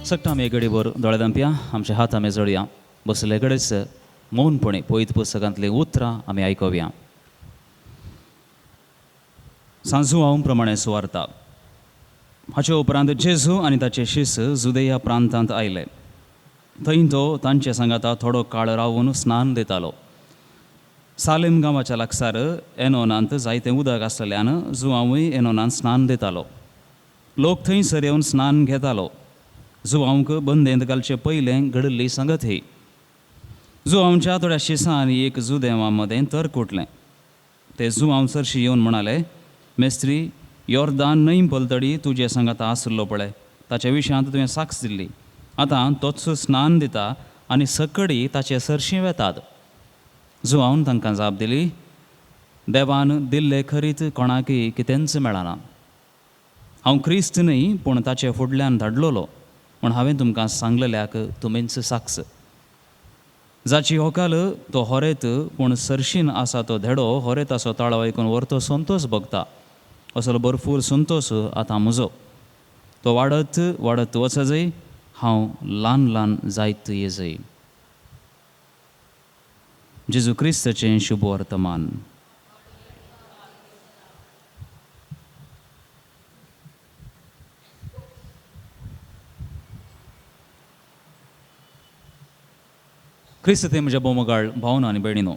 सक्टा आमी घडीभर दोळे धांपया, आमचे हात आमी जोडया, बसले कडेच मौनपणे पवित्र पुस्तकांतली उतरां आमी आयकोवया. सांजू हांव प्रमाणे सुवार्ता. हाचे उपरांत जेजू आनी ताचे शिश्य जुदेया प्रांतांत आयले. थंय तो तांचे सांगाता थोडो काळ रावून स्नान दितालो. सालेम गांवाच्या लागसार एनोनांत जायतें उदक आसलेल्यान जुआंवूय एनोनांत स्नान दितालो. लोक थंयसर येवन स्नान घेतालो. जुआंवक बंदेंत घालचे पयलें घडल्ली संगत ही. जुआंवच्या थोड्या शिसां आनी एक जुदेवा मदें तर्क उठलें. ते जुआंव चरशी येवन म्हणाले, मेस्त्री, योर्दान न्हंय पलतडी तुजे सांगाता आसलो पळय, ताच्या विशयांत तुवें साक्ष दिल्ली. आतां तोच स्नान दिता आनी सकडी ताचे सरशी वेतात. जुआंवन तांकां जाप दिली, देवान दिल्ले खरीत कोणाकय कितेंच मेळना. हांव क्रिस्त न्हय पूण ताचे फुडल्यान धाडलोलो म्हूण हांवें तुमकां सांगलेल्याक तुमींच साक्ष. जाची होकाल तो होरेत पूण सरशीन आसा तो धेडो होरेत असो ताळो आयकून व्हरतो संतोष भोगता. असलो भरपूर संतोष आतां म्हजो. तो वाडत वाडत वचजय, हांव ल्हान ल्हान जायत येजय. जेजू क्रिस्ताचें शुभ वर्तमान. क्रिस्त ते म्हज्या बोमगाळ भावनो आनी भयणीनो,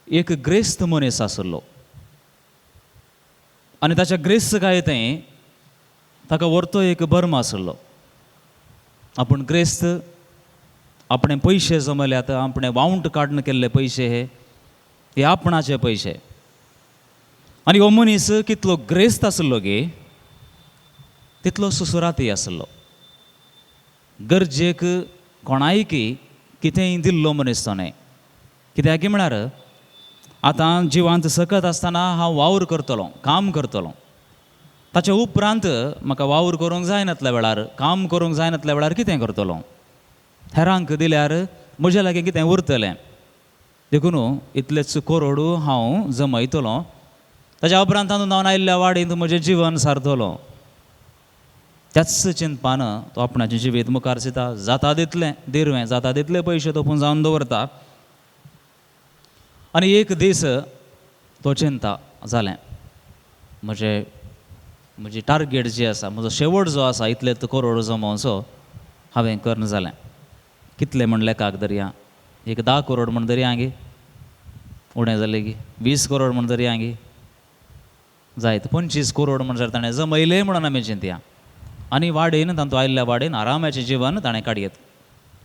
एक ग्रेस्त मनीस आसलो आनी ताच्या ग्रेस्तकायेतें ताका व्हरतो एक बर्म आसलो. आपूण ग्रेस्त, आपणे पयशे जमल्यात, आपणे वावंट काडून केल्ले पयशे हे आपणाचे पयशे. आनी हो मनीस कितलो ग्रेस्त आसलो गे तितलो सुसुरातय आसलो. गरजेक कोणायकी कितेंय दिल्लो मनीस तो न्हय. कित्याक म्हळ्यार आतां जिवांत सकत आसतना हांव वावर करतलो, काम करतलो. ताच्या उपरांत म्हाका वावर करूंक जायनातल्या वेळार, काम करूंक जायनातल्या वेळार कितें करतलो? हेरांक दिल्यार म्हजे लागीं कितें उरतलें? देखून इतलेच करोड हांव जमयतलो. ताच्या उपरांत तातूंत हांव आयिल्ल्या वाडींत म्हजें जिवन सारतलो. त्याच चिंतपान तो आपणाचें जिवीत मुखार चिता. जाता तितलें दिरवें, जाता तितले पयशे तो पूण जावन दवरता. आनी एक दीस तो चिंता, जालें, म्हजी टार्गेट जी आसा, म्हजो शेवट जो आसा, इतलेच करोड जमोवचो हांवें करना जालें. कितले म्हण लेखाक धरया, एक 10 करोड म्हण धरया गे, उणें जालें गी. 20 करोड म्हण धरया गे, जायत 25 करोड म्हण जर ताणें जमयले म्हणून आमी चिंतया. आनी वाडीन तांतूं आयिल्ल्या वाडीन आरामाचें जिवन ताणें काडयेत.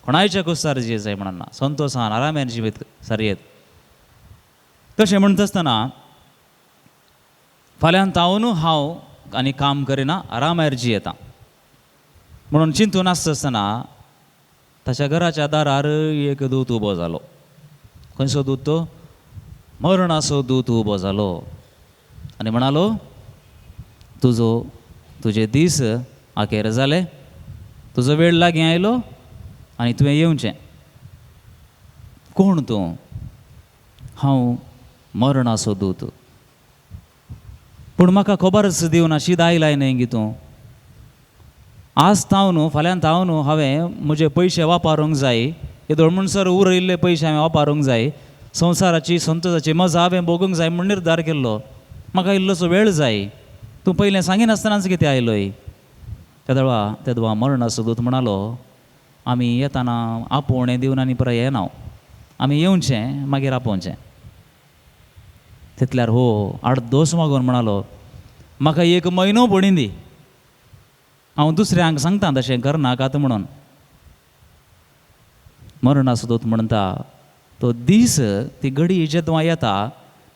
कोणायच्या कुस्तार जियेत म्हणून ना, संतोशान आरामान जिवीत सारयेत. तशें म्हणटा आसतना फाल्यां तावन हांव आनी काम करिना, आरामार जियेता म्हणून चिंतून आसता आसतना ताच्या घराच्या दारार एक दूत उबो जालो. खंयचो दूत तो? मरणाचो दूत उबो जालो आनी म्हणालो, तुजे दीस आखेर जाले, तुजो वेळ लागीं आयलो आनी तुवें येवचें. कोण तूं? हांव मरणाचो दूत. पूण म्हाका खबरच दिवना, शीद आयलाय न्हय गी तूं. आज तावन फाल्यां तावन हांवें म्हजे पयशे वापरूंक जाय, येदोळ म्हणसर उरयल्ले पयशे हांवें वापरूंक जाय, संवसाराची संतोशाची मजा हांवें भोगूंक जाय म्हूण निर्धार केल्लो. म्हाका इल्लोसो वेळ जाय. तूं पयलें सांगिनासतनाच कितें आयलोय? तेदवा मरणाचो दूत म्हणालो, आमी येताना आपोवणें दिवन आनी परत येना, आमी येवचें मागीर आपोवचें. तितल्यार हो दोस मागून म्हणालो, म्हाका 1 म्हयनो पडीं दी, हांव दुसऱ्यांक सांगता तशें करनाकात म्हणून. मरणाचो दूत म्हणटा, तो दीस, ती घडी जेदवा येता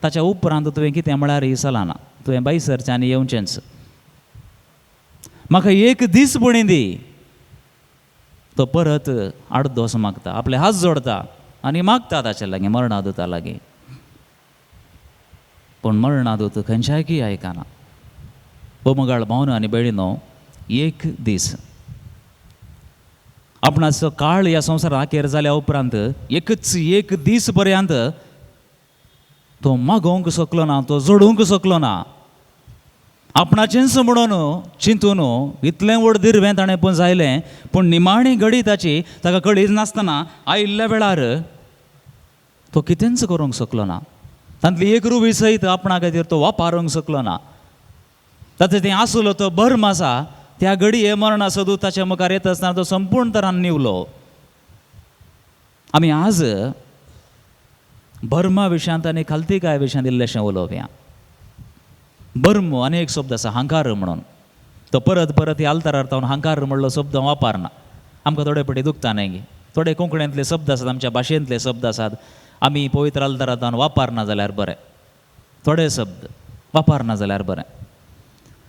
ताच्या उपरांत तुवें कितें म्हळ्यार चलना, तुवें बाईसरचें आनी येवचेंच. म्हाका 1 दीस पडीं दी. तो परत 8 दोस मागता, आपले हात जोडता आनी मागता ताचे लागीं, मरणादूता लागीं. पूण मरणादूत खंयच्यायकी आयकना. बोमगाळ भावनो आनी भयणीनो, 1 दीस आपणाचो काळ ह्या संवसारांत आखेर जाल्या उपरांत एकच 1 दीस पर्यंत तो मागोवंक शकलो ना, तो जोडूंक शकलो ना. आपणाचेंच म्हणून चिंतून इतलें व्हड दिरवें ताणें पूण जायलें, पूण निमाणी घडी ताका कळीच नासतना आयिल्ल्या वेळार तो कितेंच करूंक शकलो ना. तांतली एक रुवी सयत आपणा खातीर तो वापरूंक शकलो ना. ताचें तें आसलो तो भर्म आसा, त्या घडये मरणा सोदूं ताच्या मुखार येता आसतना तो संपूर्ण तरान निवलो. आमी आज भर्मा विशयांत आनी खालतीकाय विशयांत इल्लेशें उलोवया. भर्म आनी एक शब्द आसा हांकार म्हणून. तो परत परत ह्या आल्तारार तावन हांकार म्हणलो शब्द वापरना. आमकां थोडे फावटी दुखता न्ही. थोडे कोंकणींतले शब्द आसात, आमच्या भाशेंतले शब्द आसात, आमी पवित्र आल्तारार तावन वापरना जाल्यार बरें. थोडे शब्द वापरना जाल्यार बरें.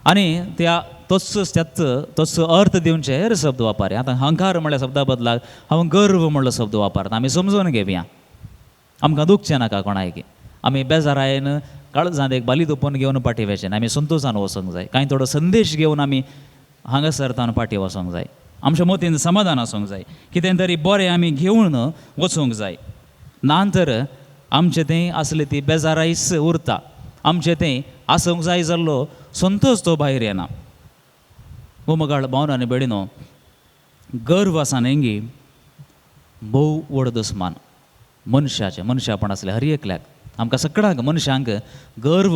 आनी त्या तोच अर्थ दिवचे हेर शब्द वापरया. आतां हंकार म्हणल्या शब्दा बदलाक हांव गर्व म्हणलो शब्द वापरता. आमी समजून घेवया, आमकां दुखचें नाका कोणायक. आमी बेजारायन काळजांत एक बाली तुपोवन घेवन पाटी वेचें आमी संतोशान वचोंक जाय. कांय थोडो संदेश घेवन आमी हांगासर तावन पाटी वचोंक जाय. आमच्या मतीन समाधान आसूंक जाय. कितें तरी बरें आमी घेवन वचूंक जाय. नांतर आमचें तें आसलें ती बेजारायच उरता. आमचें तें आसूंक जाय जाल्लो संतोश तो भायर येना. मोमगाळ भावन आनी बेडिनो, गर्व आसा न्ही भोव व्हड दुस्मान मनशापण आसलें हर एकल्याक. आमकां सगळ्यांक मनशांक गर्व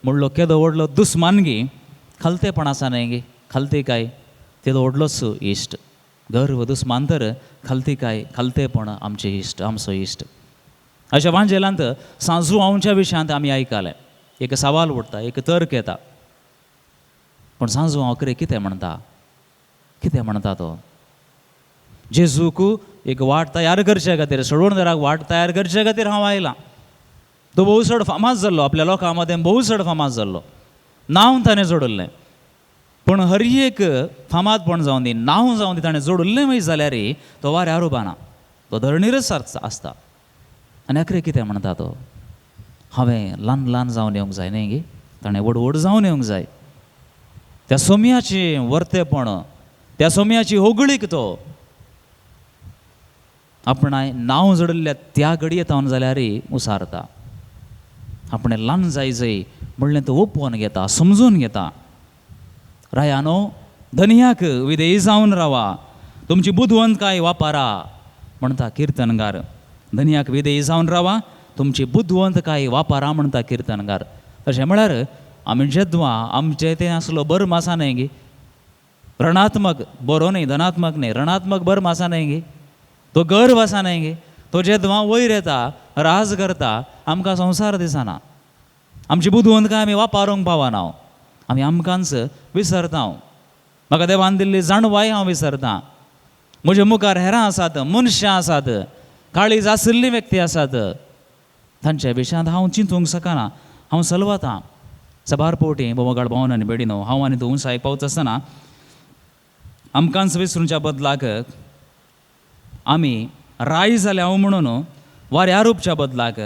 म्हणलो केदो व्हडलो दुस्मानगी खालतेपण आसा न्ही. खालतीकाय तेदो व्हडलोच इश्ट. गर्व दुस्मान तर खालतेपण आमचें इश्ट, आमचो इश्ट. अशा वांजेलांत सांजू हांवच्या विशयांत आमी आयकलें. एक सवाल उठता, एक तर्क येता, पण सांजू हांव कितें म्हणटा तो जेजूक एक वाट तयार करचे खातीर, सोडवणदाराक वाट तयार करचे खातीर हांव आयलां. तो भोव चड फामाद जाल्लो, आपल्या लोकां मदें भोव चड फामाद जाल्लो. नांव ताणें जोडल्लें, पूण हर एक फामादपण जावन दी, नांव जावन दी ताणें जोडल्लें वय जाल्यार तो वाऱ्यार उबाना, तो धरणीरच आसता. आनी आखरे कितें म्हणटा तो, हांवें ल्हान ल्हान जावन येवंक जाय न्ही, ताणें व्हड जावन येवंक जाय. त्या सोम्याचें वर्तेपण, त्या सोम्याची होगळीक तो आपणाय नांव जोडिल्ल्या त्या घडये तावन जाल्यार उसारता. आपणें ल्हान जाय म्हणलें तो ओपोवन घेता, समजून घेता. रायानो, धन्याक विधेय जावन रावा, तुमची बुदवंतकाय वापरा म्हणटा किर्तनगार. धन्याक विधेय जावन रावा, तुमची बुदवंतकाय वापरा म्हणटा किर्तनगार. तशें म्हळ्यार आमी जेद्वां आमचें तें आसलो बर्म आसा न्ही, ऋणात्मक बरो न्ही, धनात्मक न्ही, ऋणात्मक बर्म आसा न्ही, तो गर्व आसा न्ही, तो जेद्वां वयर येता, राज करता, आमकां संवसार दिसना. आमची बुदवंतकाय आमी वापरूंक पावना. आमी आमकांच विसरता. म्हाका देवान दिल्ली जाणवाय हांव विसरतां. म्हज्या मुखार हेरां आसात, मनशां आसात, काळीज आशिल्ली व्यक्ती आसात, तांच्या विशयांत हांव चिंतूंक शकना. हांव सलवतां. सबार पोवटी बोमगाळ भावन आनी बेडिनो, हांव आनी तूं उंचायक पावता आसतना आमकांच विसरूंच्या बदलाक आमी राय जाल्या हांव म्हणून वाऱ्यार उपच्या बदलाक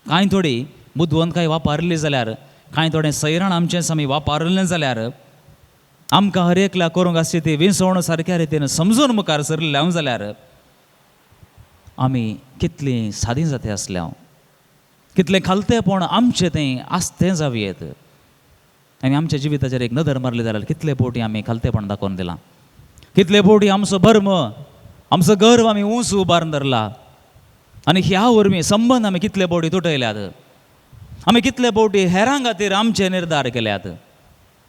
कांय थोडी बुदवंतकाय वापरली जाल्यार, कांय थोडें सैरण आमचेंच आमी वापरलें जाल्यार, आमकां हर एकल्याक करूंक आसची ती विसवण सारक्या रितीन समजून मुखार सरलें हांव जाल्यार आमी कितलीं सादीं जाती आसल्या, कितलें खालतेपण आमचें तें आसतें जावयेत. आमी आमच्या जिविताचेर एक नदर मारली जाल्यार कितले फावटी आमी खालतेपण दाखोवन दिलां. कितले फावटी आमचो भर्म, आमचो गर्व आमी उंच उबारून धरला. आनी ह्या वरवीं संबंद आमी कितले फावटी तुटयल्यात. आमी कितले फावटी हेरां खातीर आमचे निर्धार केल्यात.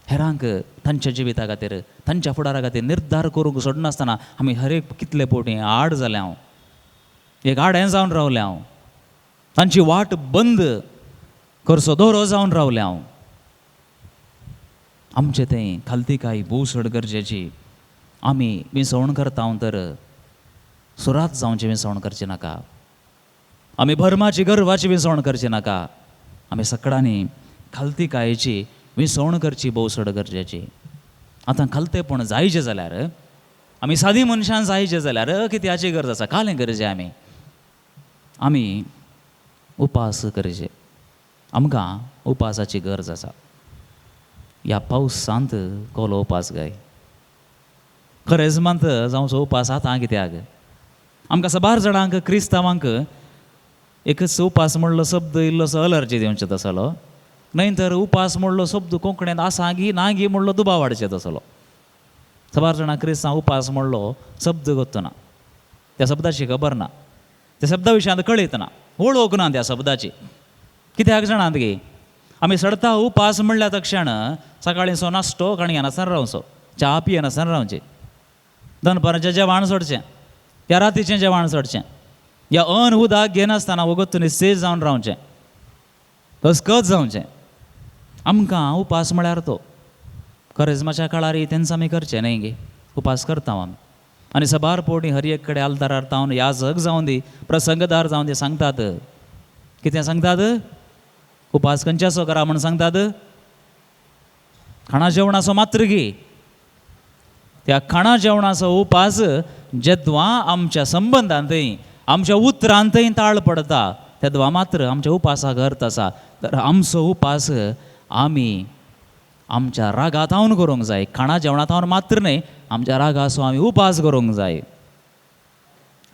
हेरांक तांच्या जिविता खातीर, तांच्या फुडारा खातीर निर्धार करूंक सोडनासतना आमी हर एक कितले फावटी आड जाले. हांव एक आडें जावन रावलें. हांव तांची वाट बंद करचो दोरो जावन रावलें. हांव आमचें तें खालतीकाय भोव चड गरजेची. आमी विसवण करता तर सुरात जावचें विसवण करचें नाका. आमी भर्माची गर्वाची विसवण करची नाका. आमी सगळ्यांनी खालतीकायेची विसवण करची भोव चड गरजेची. आतां खालतेपण जायचें जाल्यार, आमी सादी मनशां जायचें जाल्यार कित्याची गरज आसा? कालें गरजे आमी उपास करचे. आमकां उपासाची गरज आसा. ह्या पावसांत कोलो उपास गाय. खरेंच मात जावचो उपास आतां कित्याक? आमकां सबार जाणांक क्रिस्तांवांक एकच उपास म्हणलो शब्द इल्लोसो अलर्जी दिवचो तसलो. नंतर उपास म्हणलो शब्द कोंकणीत आसांगी नांगी म्हणलो दुबाव वाडचे तसलो. सबार जाणां क्रिस्तांव उपास म्हणलो शब्द गोत्तो ना, त्या शब्दाची खबर ना, त्या शब्दा विशीं आतां कळयत ना, वळख ना त्या शब्दाची. कित्याक जाणात गे, आमी सडता उपास म्हणल्या तक्षण सकाळींचो नाश्तो कणग्यानासान रावचो, च्या पियेनासान रावचें, दनपाराचें जेवण सोडचें, या रातीचें जेवण सोडचें, या अन्न उदक घेनासतना वगत निस्तेज जावन रावचें, कसकच जावचें. आमकां उपास म्हळ्यार तो करेजमाच्या काळार तेंच आमी करचें न्हय गे. उपास करता आमी आनी सबार पोटी हर एक कडेन आल्तारार तावन याजक जावं दी, प्रसंगदार जावं दी सांगतात. कितें सांगतात? उपास खंयच्याचो करा म्हण सांगतात? खाणा जेवणाचो मात्र गे. त्या खाणा जेवणाचो उपास जेद्वा आमच्या संबंधांतय आमच्या उतरांतय ताळ पडता तेद्वा मात्र आमच्या उपासाक अर्थ आसा. तर आमचो उपास आमी आमच्या रागातावन करूंक जाय, खाणा जेवणातावन मात्र न्हय, आमच्या रागाचो आमी उपास करूंक जाय.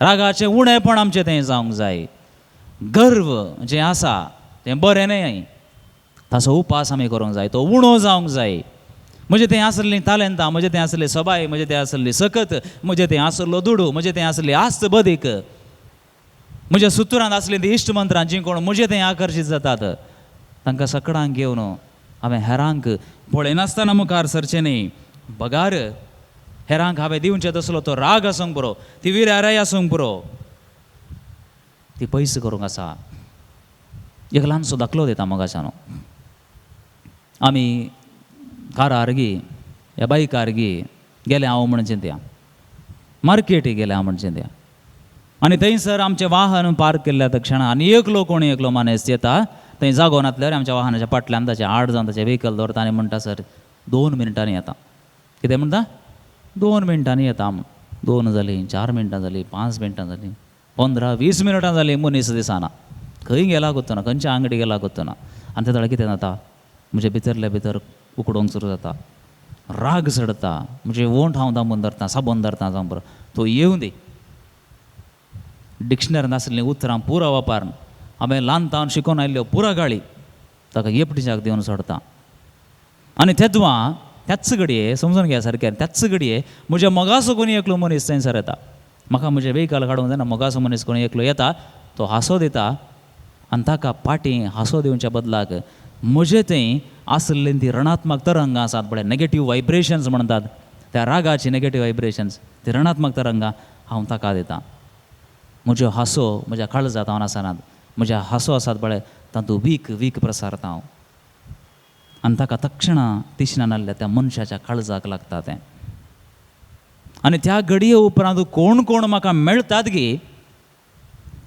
रागाचें उणेपण आमचें तें जावंक जाय. गर्व जें आसा तें बरें न्हय, ताचो उपास आमी करूंक जाय, तो उणो जावंक जाय. म्हणजे तें आसलेलीं तालेंतां, म्हणजे तें आसलें सबाय, म्हणजे तें आसलेली सकत, म्हणजे तें आसलो दुडू, म्हणजे तें आसली आस्त बदीक, म्हज्या सुतरांत आसलीं ती इश्टमंत्रां जीं कोण म्हजें तें आकर्शीत जातात, तांकां सगळ्यांक घेवन हांवें हेरांक पळयनासतना मुखार सरचें न्ही. बगार हेरांक हांवें दिवचें तसलो तो राग आसूंक पुरो, ती विराराय आसूंक पुरो, ती पयस करूंक आसा. एक ल्हानसो दाखलो दिता मोगाच्यान. आमी कारार गी ह्या बायकार गी गेले हांव म्हणचें त्या मार्केटी गेले हांव म्हणचें त्या, आनी थंयसर आमचें वाहन पार्क केल्ल्या तक्षण आनी एकलो कोणी एकलो मनीस येता. थंय जागो नासल्यार आमच्या वाहनाच्या फाटल्यान ताचे आड जावन ताचें व्हेकल दवरता आनी म्हणटा सर 2 मिनटांनी येता. कितें म्हणटा? 2 मिनटांनी येता म्हण. 2 जालीं, 4 मिनटां जालीं, 5 मिनटां जालीं, 15-20 मिनटां जालीं, मनीस दिसना. खंय गेला गोत्तो ना, खंयच्या आंगडी गेला गोत्तो ना. आनी त्या कितें जाता, म्हणजे भितरल्या भितर उकडोवंक सुरू जाता, राग चडटा, म्हणजे वोंट हांव दामून धरता, साबोन धरता जावं बरो, तो येवं दी. डिक्शनरींत आसलीं उतरां पुरो वापरून हांवें ल्हान तावन शिकोवन आयल्ल्यो पुरो गाळी ताका येपटिच्याक दिवन सोडता. आनी तेद्वा त्याच घडये समजून घ्या सारकें, त्याच घडये म्हज्या मोगाचो कोणी एकलो मनीस थंयसर येता. म्हाका म्हजें व्हेकल काडूंक जायना, मोगाचो मनीस कोणी एकलो येता, तो हांसो दिता आनी ताका पाटी हांसो दिवच्या बदलाक म्हजें थंय आसलेलीं ती ऋणात्मक तरंगां आसात पळय, नेगेटीव वायब्रेशन्स म्हणटात, त्या रागाची नेगेटीव वायब्रेशन्स, ती ऋणात्मक तरंगां हांव ताका दितां. म्हज्यो हांसो म्हज्या काळजांत हांव आसनात, म्हज्या हांसो आसात पळय तातूंत वीक वीक प्रसारता हांव, आनी ताका तक्षणां तिशणां नासल्या त्या मनशाच्या काळजाक लागता तें. आनी त्या घडये उपरांत कोण कोण म्हाका मेळटात गे,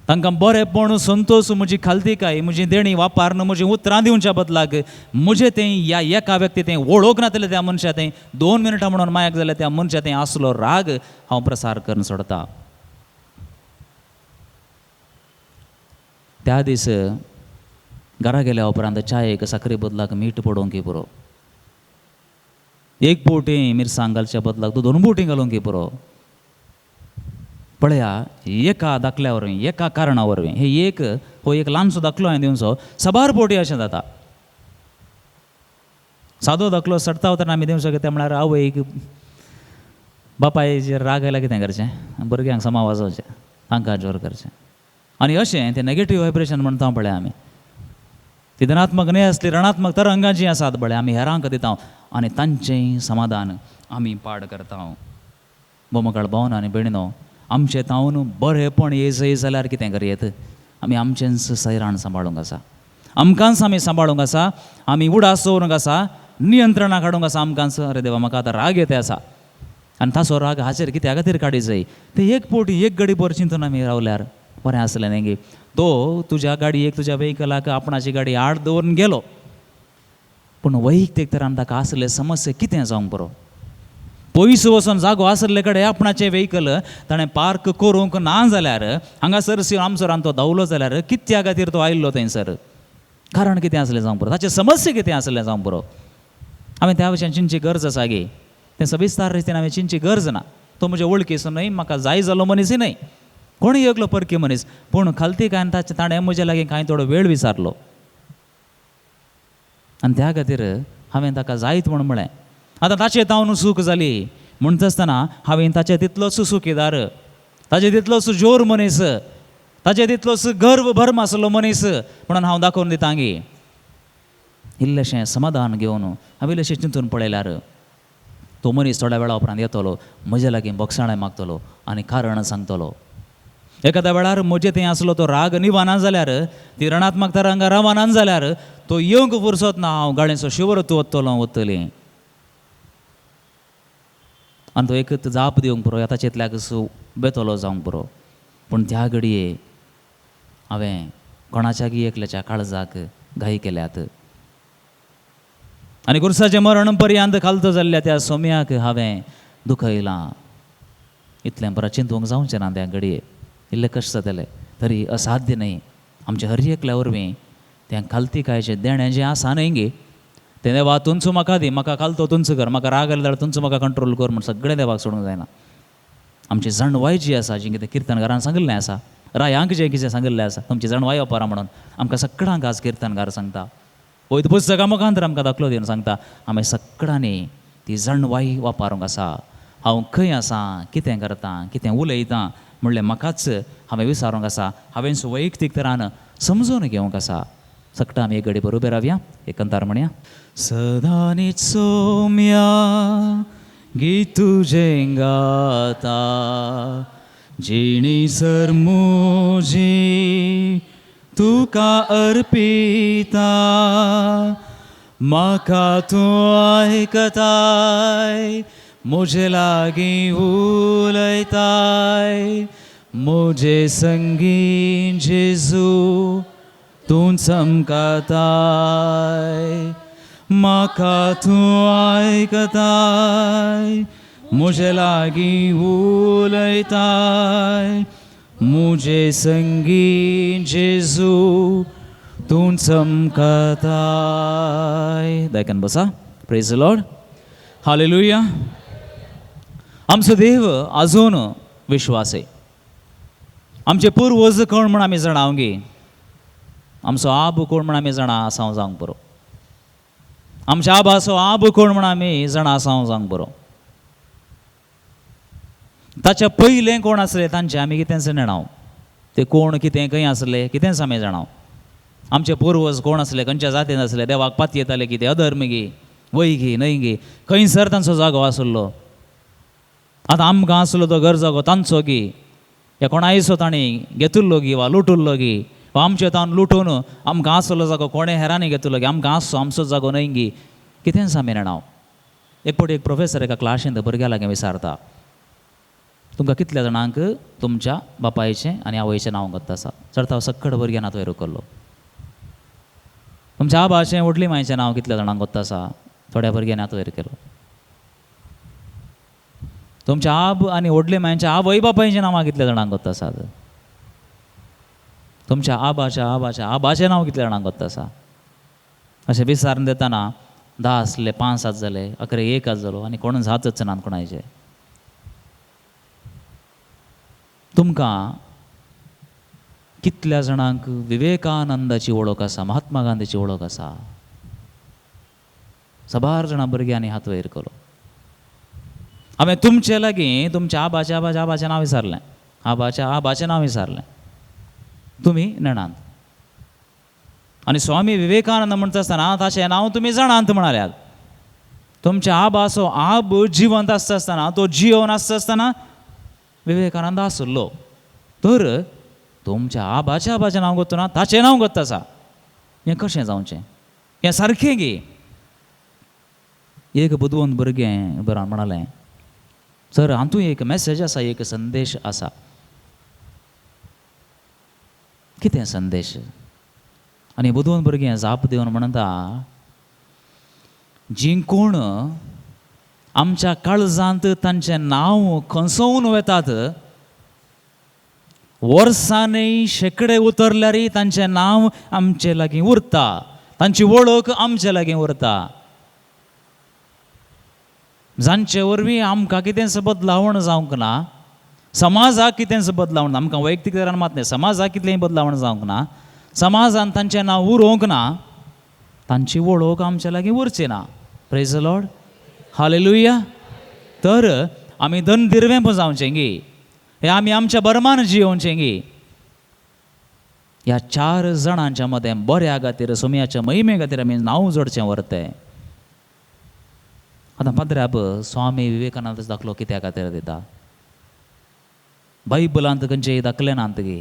तांकां बरेंपण, संतोश, म्हजी खालतीकाय, म्हजी देणी वापारन, म्हजीं उतरां दिवच्या बदलाक म्हजें तें ह्या एका व्यक्ती तें वळोवंक नातलें त्या मनशा तें 2 मिनटां म्हणून मायाक जाल्यार त्या मनशा तें आसलो राग हांव प्रसार करून सोडता. त्या दीस घरा गेल्या उपरांत चायेक साखरे बदलाक मीठ पडोवंक पुरो, 1 बोटी मिरसांग घालच्या बदलाक तूं 2 बोटी घालूंक पुरो. पळया, एका दाखल्या वरवीं, एका कारणा वरवीं हे एक ल्हानसो दाखलो हांवें दिवचो, सबार पोटी अशें जाता. सादो दाखलो सडता वतना आमी दिवंक शकता, म्हळ्यार आवयक बापायचेर राग आयला कितें करचें, भुरग्यांक समा वाजोवचें, तांकां जोर करचें. आनी अशें तें नेगेटीव वायब्रेशन म्हणटा पळय आमी, ती धनात्मक न्हय आसली ऋणात्मक तरंगां जीं आसात पळय आमी हेरांक दिता आनी तांचें समाधान आमी पाड करता. बोमकाळ भावन आनी भयणीनो, आमचें तावन बरेंपण येयच जाल्यार कितें करयेत, आमी आमचेंच सैराण सांबाळूंक आसा, आमकांच आमी सांबाळूंक आसा, आमी उडास दवरूंक आसा, नियंत्रणाक हाडूंक आसा आमकांच. अरे देवा, म्हाका आतां राग येता आसा आनी ताचो राग हाचेर कित्या खातीर काडी जाय, ते एक पोटी एक घडी भर चिंतून आमी रावल्यार बरें आसलें न्ही गे. तो तुज्या गाडयेक, तुज्या व्हेकलाक आपणाची गाडी आड दवरून गेलो, पूण वैयक्तीक तरान ताका आसले समस्या कितें जावंक बरो. पयस वचून जागो आसले कडेन आपणाचें व्हेकल ताणें पार्क करूंक ना जाल्यार, हांगासर आमसरान तो धांवलो जाल्यार कित्या खातीर तो आयिल्लो थंयसर, कारण कितें आसलें जावंक बरो, ताचें समस्या कितें आसलें जावंक बरो. हांवें त्या विशयान चिंतची गरज आसा गे, तें सविस्तार रितीन हांवें चिंतची गरज ना. तो म्हज्या वळखीचो न्हय, म्हाका जाय जालो मनीसय न्हय, कोणूय एकलो परकी मनीस, पूण खालती काय ताणें म्हजे लागीं कांय थोडो वेळ विचारलो. आनी त्या खातीर हांवें ताका जायत म्हळें. आतां ताचें तावन सूख जाली म्हणटा आसतना हांवें ताचे तितलोच सुखीदार, ताचे तितलोच जोर मनीस, ताचे तितलोच गर्व भर्म आसलो मनीस म्हणून हांव दाखोवन दितां गे. इल्लेशें समाधान घेवन हांवें इल्लेशें चिंतून पळयल्यार तो मनीस थोड्या वेळा उपरांत येतलो, म्हजे लागीं बोगसाणें मागतलो आनी कारण सांगतलो. एखाद्या वेळार म्हजें थंय आसलो तो राग निवाना जाल्यार, ती रणात्मक तरंगा रवानान जाल्यार तो येवंक फुरसत ना, हांव गाळयेचो शिवर वतलो वतलें. आनी तो एकच जाप दिवंक पुरो, ताचेतल्याक बेतलो जावंक पुरो. पूण त्या घडये हांवें कोणाच्यागी एकल्याच्या काळजाक घाई केल्यात आनी गुरसाचें मरण पर्यंत खालतो जाल्ल्या त्या सोम्याक हांवें दुखयलां. इतलें परत चिंतूंक जावचें ना त्या घडये. इल्लें कश्ट जातलें तरी असाध्य न्ही. आमचे हर एकल्या वरवीं त्या खालतीकायेचें देणें जें आसा न्ही गे, तें देवा तुमचो म्हाका दी, म्हाका खालतो तुमचो कर, म्हाका राग आयलो जाल्यार तुमचो म्हाका कंट्रोल कर म्हूण सगळें देवाक सोडूंक जायना. आमची जणवाय जी आसा, जी कितें किर्तनकारान सांगिल्लें आसा, रायांक जें कितें सांगिल्लें आसा, तुमची जणवाय वापरा म्हणून आमकां सगळ्यांक आज किर्तनकार सांगता. वैद पुस्तका मुखांतर आमकां दाखलो दिवन सांगता, आमी सगळ्यांनी ती जणवाय वापरूंक आसा. हांव खंय आसां, कितें करतां, कितें उलयतां म्हणलें म्हाकाच हांवें विचारूंक आसा, हांवें वैयक्तीक तरान समजून घेवंक आसा. सगळां आमी एक घडी बरोबर रावया, एक कंतार म्हणया. सदांच सोम्या गीत तुजें गाता, जिणी सर म्हजी तुका अर्पिता, म्हाका तूं आयकताय, म्हजे लागीं उलयताय, म्हजे संगीत जेजू तूं चमकताय, म्हाका तूं आयकताय, म्हजे लागीं उलयताय, म्हजे संगीत जेजू तूं चमकताय. दायकन बसा. Praise the lord. हालेलुया. आमचो देव आजून विश्वास आहे. आमचे पूर्वज कोण म्हण आमी जाणाव गे, आमचो आब कोण म्हण आमी जाणा आसांव जावंक बरो, आमच्या आबाचो आब कोण म्हण आमी जाणा आसांव जावंक बरो. ताच्या पयलें कोण आसलें तांचें आमी कितेंच नेणाव, ते कोण कितें खंय आसले कितेंच आमी जाणाव. आमचे पूर्वज कोण आसले, खंयच्या जातीन आसले, देवाक पाती येताले कितें, अधर्म गे, वय गे, न्हय गे, खंयसर तांचो जागो आसलो. आतां आमकां आसलो तो घर जागो तांचो गे, या कोणायचो ताणी घेतिल्लो गे वा लुटुल्लो गे, वा आमचे तावन लुटून आमकां आसलो जागो कोणें हेरांनी घेतिल्लो गे, आमकां आसचो आमचो जागो न्हय गे, कितेंच आमी नेणाव. एक फावटी एक प्रोफेसर एका क्लासींत भुरग्या लागीं विचारता, तुमकां कितल्या जाणांक तुमच्या बापायचें आनी आवयचें नांव गत्त आसा? चडता सक्कड भुरग्यान हात वयर केल्लो. तुमच्या आबाचें व्हडली मांयचें नांव कितल्या जाणांक गत्त आसा? थोड्या भुरग्यांनी हात वयर केलो. तुमच्या आब आनी व्हडले मांयच्या आवय बापायचें नांवां कितल्या जाणांक गत्त आसात? तुमच्या आबाच्या आबाच्या आबाचें नांव कितल्या जाणांक गत्त आसा? अशें विचारून दितना 10 आसले, 5 हात जाले, 11 1 हात जालो आनी कोणूच हातच नात कोणाचे. तुमकां कितल्या जाणांक विवेकानंदाची वळख आसा, महात्मा गांधीची वळख आसा? सबार जाणां भुरग्यांनी हात वयर केलो. हांवें तुमचे लागीं तुमच्या आबाच्या आबाच्या आबाचें नांव विचारलें, आबाच्या आबाचें नांव विचारलें, तुमी नेणात. आनी स्वामी विवेकानंद म्हणटा आसतना ताचें नांव तुमी जाणात म्हणाल्यात. तुमच्या आबाचो आब जिवंत आसता आसतना, तो जिवन आसता आसतना विवेकानंद आसलो, तर तुमच्या आबाच्या आबाचें नांव गोत्तो ना, ताचें नांव गोत्त आसा. हें कशें जावचें? हें सारकें गे. एक बुदवंत भुरगें बरें म्हणालें, सर हातूंत एक मॅसेज आसा, एक संदेश आसा. कितें संदेश? आनी बुदवंत भुरगें जाप दिवन म्हणटा, जीं कोण आमच्या काळजांत तांचें नांव खंचोवन वेतात, वर्सांनी शेकडे उतरल्यारय तांचें नांव आमचे लागीं उरता, तांची वळख आमचे लागीं उरता. जांचे वरवीं आमकां कितेंच बदलावण जावंक ना, समाजाक कितेंच बदलावण ना, आमकां वैयक्तीक तरान मात न्ही, समाजाक कितलेंय बदलावण जावंक ना, समाजान तांचें नांव उरोवंक ना, तांची वळख आमच्या लागीं उरची ना. Praise the lord, hallelujah. तर आमी धनदिरवें जावचें गी, हे आमी आमच्या बरमान जियोवचें गी. ह्या 4 जाणांच्या मदें बऱ्या खातीर, सुमयाच्या महिमे खातीर आमी नांव जोडचें व्हरतें. आतां पाद्र्याब स्वामी विवेकानंद दाखलो कित्या खातीर दिता? बायबलांत खंयचेय दाखले नात गे,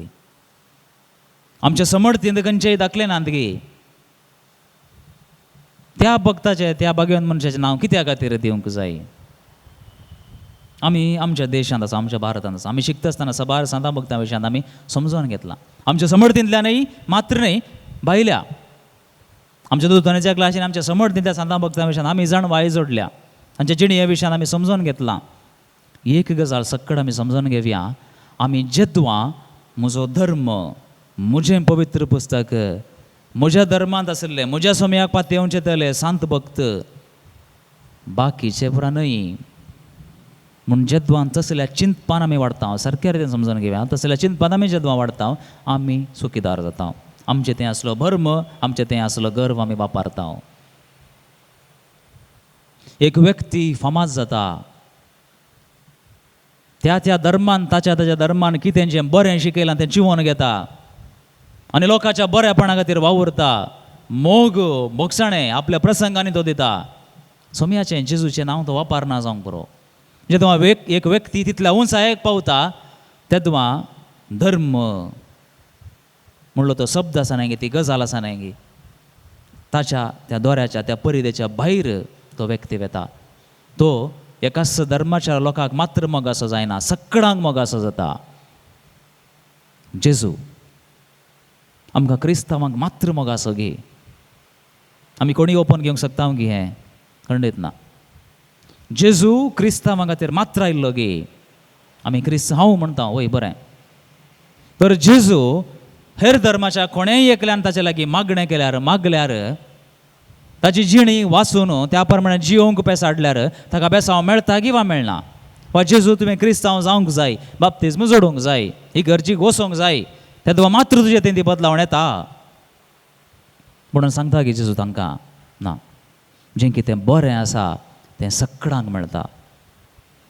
आमच्या समर्थींत खंयचेय दाखले नात गे. त्या भक्ताचे, त्या भाग्यवान मनशाचें नांव कित्या खातीर दिवंक जाय? आमी आमच्या देशांत आसा, आमच्या भारतांत आसा. आमी शिकता आसतना सबार सांता भक्तां विशयांत आमी समजून घेतलां. आमच्या समर्थींतल्यानय मात्र न्हय, भायल्या आमच्या दोतोराच्या क्लासीन आमच्या समर्थींतल्या सांता भक्तां विशयांत आमी जाण वाय जोडल्या. तांच्या जिणेच्या विशयांत आमी समजून घेतलां. एक गजाल सक्कड आमी समजून घेवया. आमी जेद्वां म्हजो धर्म, म्हजें पवित्र पुस्तक, म्हज्या धर्मांत आशिल्ले, म्हज्या सोमयाक पातयेवचे तले सांत भक्त, बाकीचे पुरा न्हय म्हूण जेद्वां तसल्या चिंतपान आमी वाडटा. सारक्या रितीन समजून घेवया. तसल्या चिंतपान आमी जेद्वां वाडटा, आमी सुखीदार जाता. आमचें तें आसलो भर्म, आमचें तें आसलो गर्व आमी वापरता. एक व्यक्ती फामाद जाता, त्या धर्मान, ताच्या धर्मान कितें जें बरें शिकयलां तें जिवन घेता आनी लोकांच्या बऱ्यापणा खातीर वावुरता. मोग भोगसाणें आपल्या प्रसंगांनी तो दिता. सोमयाचें जेजूचें नांव तो वापरना जावंक पुरो. जेद्वां एक व्यक्ती तितल्या उंचायेक पावता, तेद्वां धर्म म्हणलो तो शब्द आसा न्हय गे, ती गजाल आसा न्हय गे, ताच्या त्या दोऱ्याच्या, त्या परिदेच्या भायर तो व्यक्ती वेता. तो एकाच धर्माच्या लोकांक मात्र मोगासो जायना, सक्कडांक मोगासो जाता. जेजू आमकां क्रिस्तांवांक मात्र मोगासो घे. आमी कोणी ओपन घेवंक शकता गी? हें खंडीत ना. जेजू क्रिस्तांवां खातीर मात्र आयिल्लो गे. आमी क्रिस्त हांव म्हणटा, वय बरें. तर जेजू हेर धर्माच्या कोणेय एकल्यान ताचे लागीं मागणें मागल्यार ताची जिणी वाचून त्या प्रमाणे जियोवंक पेसाडल्यार ताका बेसांव मेळटा की वा मेळना? वा जेजू तुवें क्रिस्तांव जावंक जाय, बाप्तिस्म जोडूंक जाय, इगर्जीक वचोंक जाय, तेद्वा मात्र तुजें तें ती बदलावण येता म्हणून सांगता की जेजू तांकां, ना, जें कितें बरें आसा तें सक्कडांक मेळटा.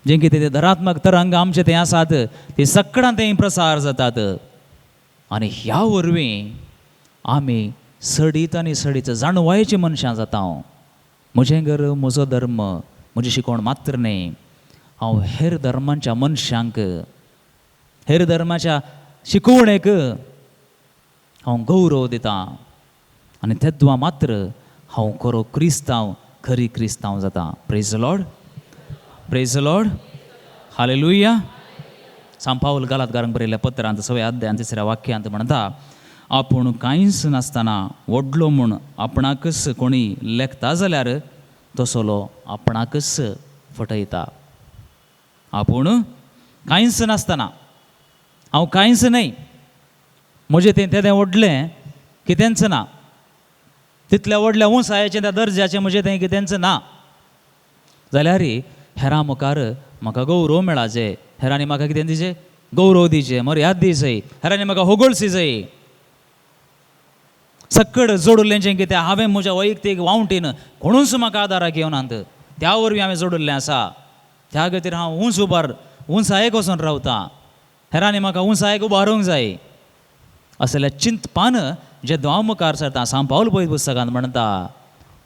जें कितें ते धरात्मक तरंग आमचे तें आसात, ते सक्कडां तें प्रसार जातात. आनी ह्या वरवीं आमी सडीत आनी सडीत जाणवायेचीं मनशां जाता. म्हजें घर, म्हजो धर्म, म्हजी शिकोवण मात्र न्ही. हांव हेर धर्मांच्या मनशांक, हेर धर्माच्या शिकवणेक हांव गौरव दितां. आनी तेद्वा मात्र हांव खरो क्रिस्तांव, खरी क्रिस्तांव जाता. Praise the Lord, praise the lord, hallelujah. सांत पाऊल गालातकारांक बरयल्ल्या पत्रांत 6व्या अध्यायान 3ऱ्या वाक्यांत म्हणटा, आपूण कांयच नासतना व्हडलो म्हूण आपणाकच कोणी लेखता जाल्यार तसलो आपणाकच फटयता. आपूण कांयच नासतना, हांव कांयच न्हय, म्हजें तें व्हडलें कितेंच ना, तितल्या व्हडल्या उंचायेचें त्या दर्ज्याचें म्हजें तें कितेंच ना जाल्यार हेरां मुखार म्हाका गौरव मेळाचे, हेरांनी म्हाका कितें दिचें? गौरव दिचें, मर्याद दिवचें, हेरांनी म्हाका होगळसी जाय. सक्कड जोडुल्लें कितें हांवें म्हज्या वैयक्तीक वावटीन कोणूच म्हाका आदाराक येवनात, त्या वरवीं हांवें जोडिल्लें आसा. त्या खातीर हांव उंचायेक वचून रावतां. हेरांनी म्हाका उंचायेक उबारूंक जाय असल्या चिंतपान जे द्वार मुखार सरता. सांत पाऊल पळय पुस्तकांत म्हणटा,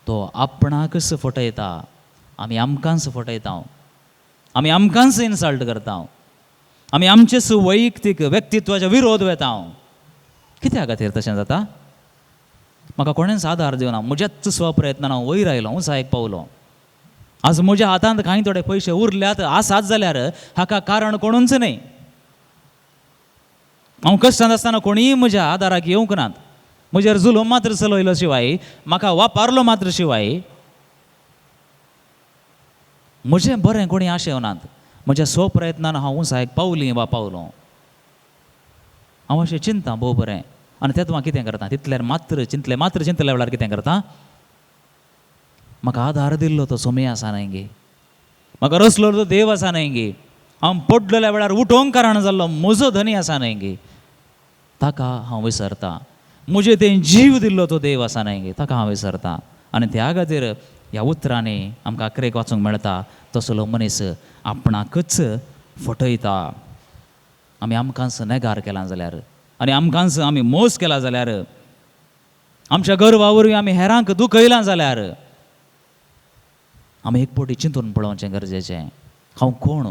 तो आपणाकच फटयता. आमी आमकांच फटयता, आमी आमकांच इन्सल्ट करता, आमी आमचेच वैयक्तीक व्यक्तित्वाचे विरोध वेता. कित्या खातीर तशें जाता? म्हाका कोणेंच आदार दिवना, म्हज्याच स्वप्रयत्नान हांव वयर आयलो, उंचायेक पावलो. आज म्हज्या हातांत कांय थोडे पयशे उरल्यात आसात जाल्यार हाका कारण कोणूच न्हय. हांव कश्टांत आसतना कोणीय म्हज्या आदाराक येवंक नात. म्हजेर जुलूम मात्र चलयलो शिवाय, म्हाका वापरलो मात्र शिवाय, म्हजें बरें कोणी आशेवनात. म्हज्या स्वप्रयत्नान हांव उंचायेक पावलीं वा पावलो. हांव अशें चिंतां भोव बरें. आनी तें कितें करता? चिंतल्या वेळार कितें करता? म्हाका आदार दिल्लो तो सोमे आसा न्हय गे, म्हाका रचलो तो देव आसा न्हय गे, हांव पडलेल्या वेळार उठोवंक कारण जाल्लो म्हजो धनी आसा न्हय गे, ताका हांव विसरता. मुजे ते जीव दिल्लो तो देव असा नाही ताका हांव विसरता. आनी त्या खातीर ह्या उतरांनी आमकां अकरेक वाचूंक मेळटा तसलो मनीस आपणाकच फटयता. आमी आमकांच नेगार केला जाल्यार आनी आमकांच आमी मोस केला जाल्यार, आमच्या गर्वा वरवीं आमी हेरांक दुखयलां जाल्यार आमी एक फावटी चिंतून पळोवचें गरजेचें. हांव कोण?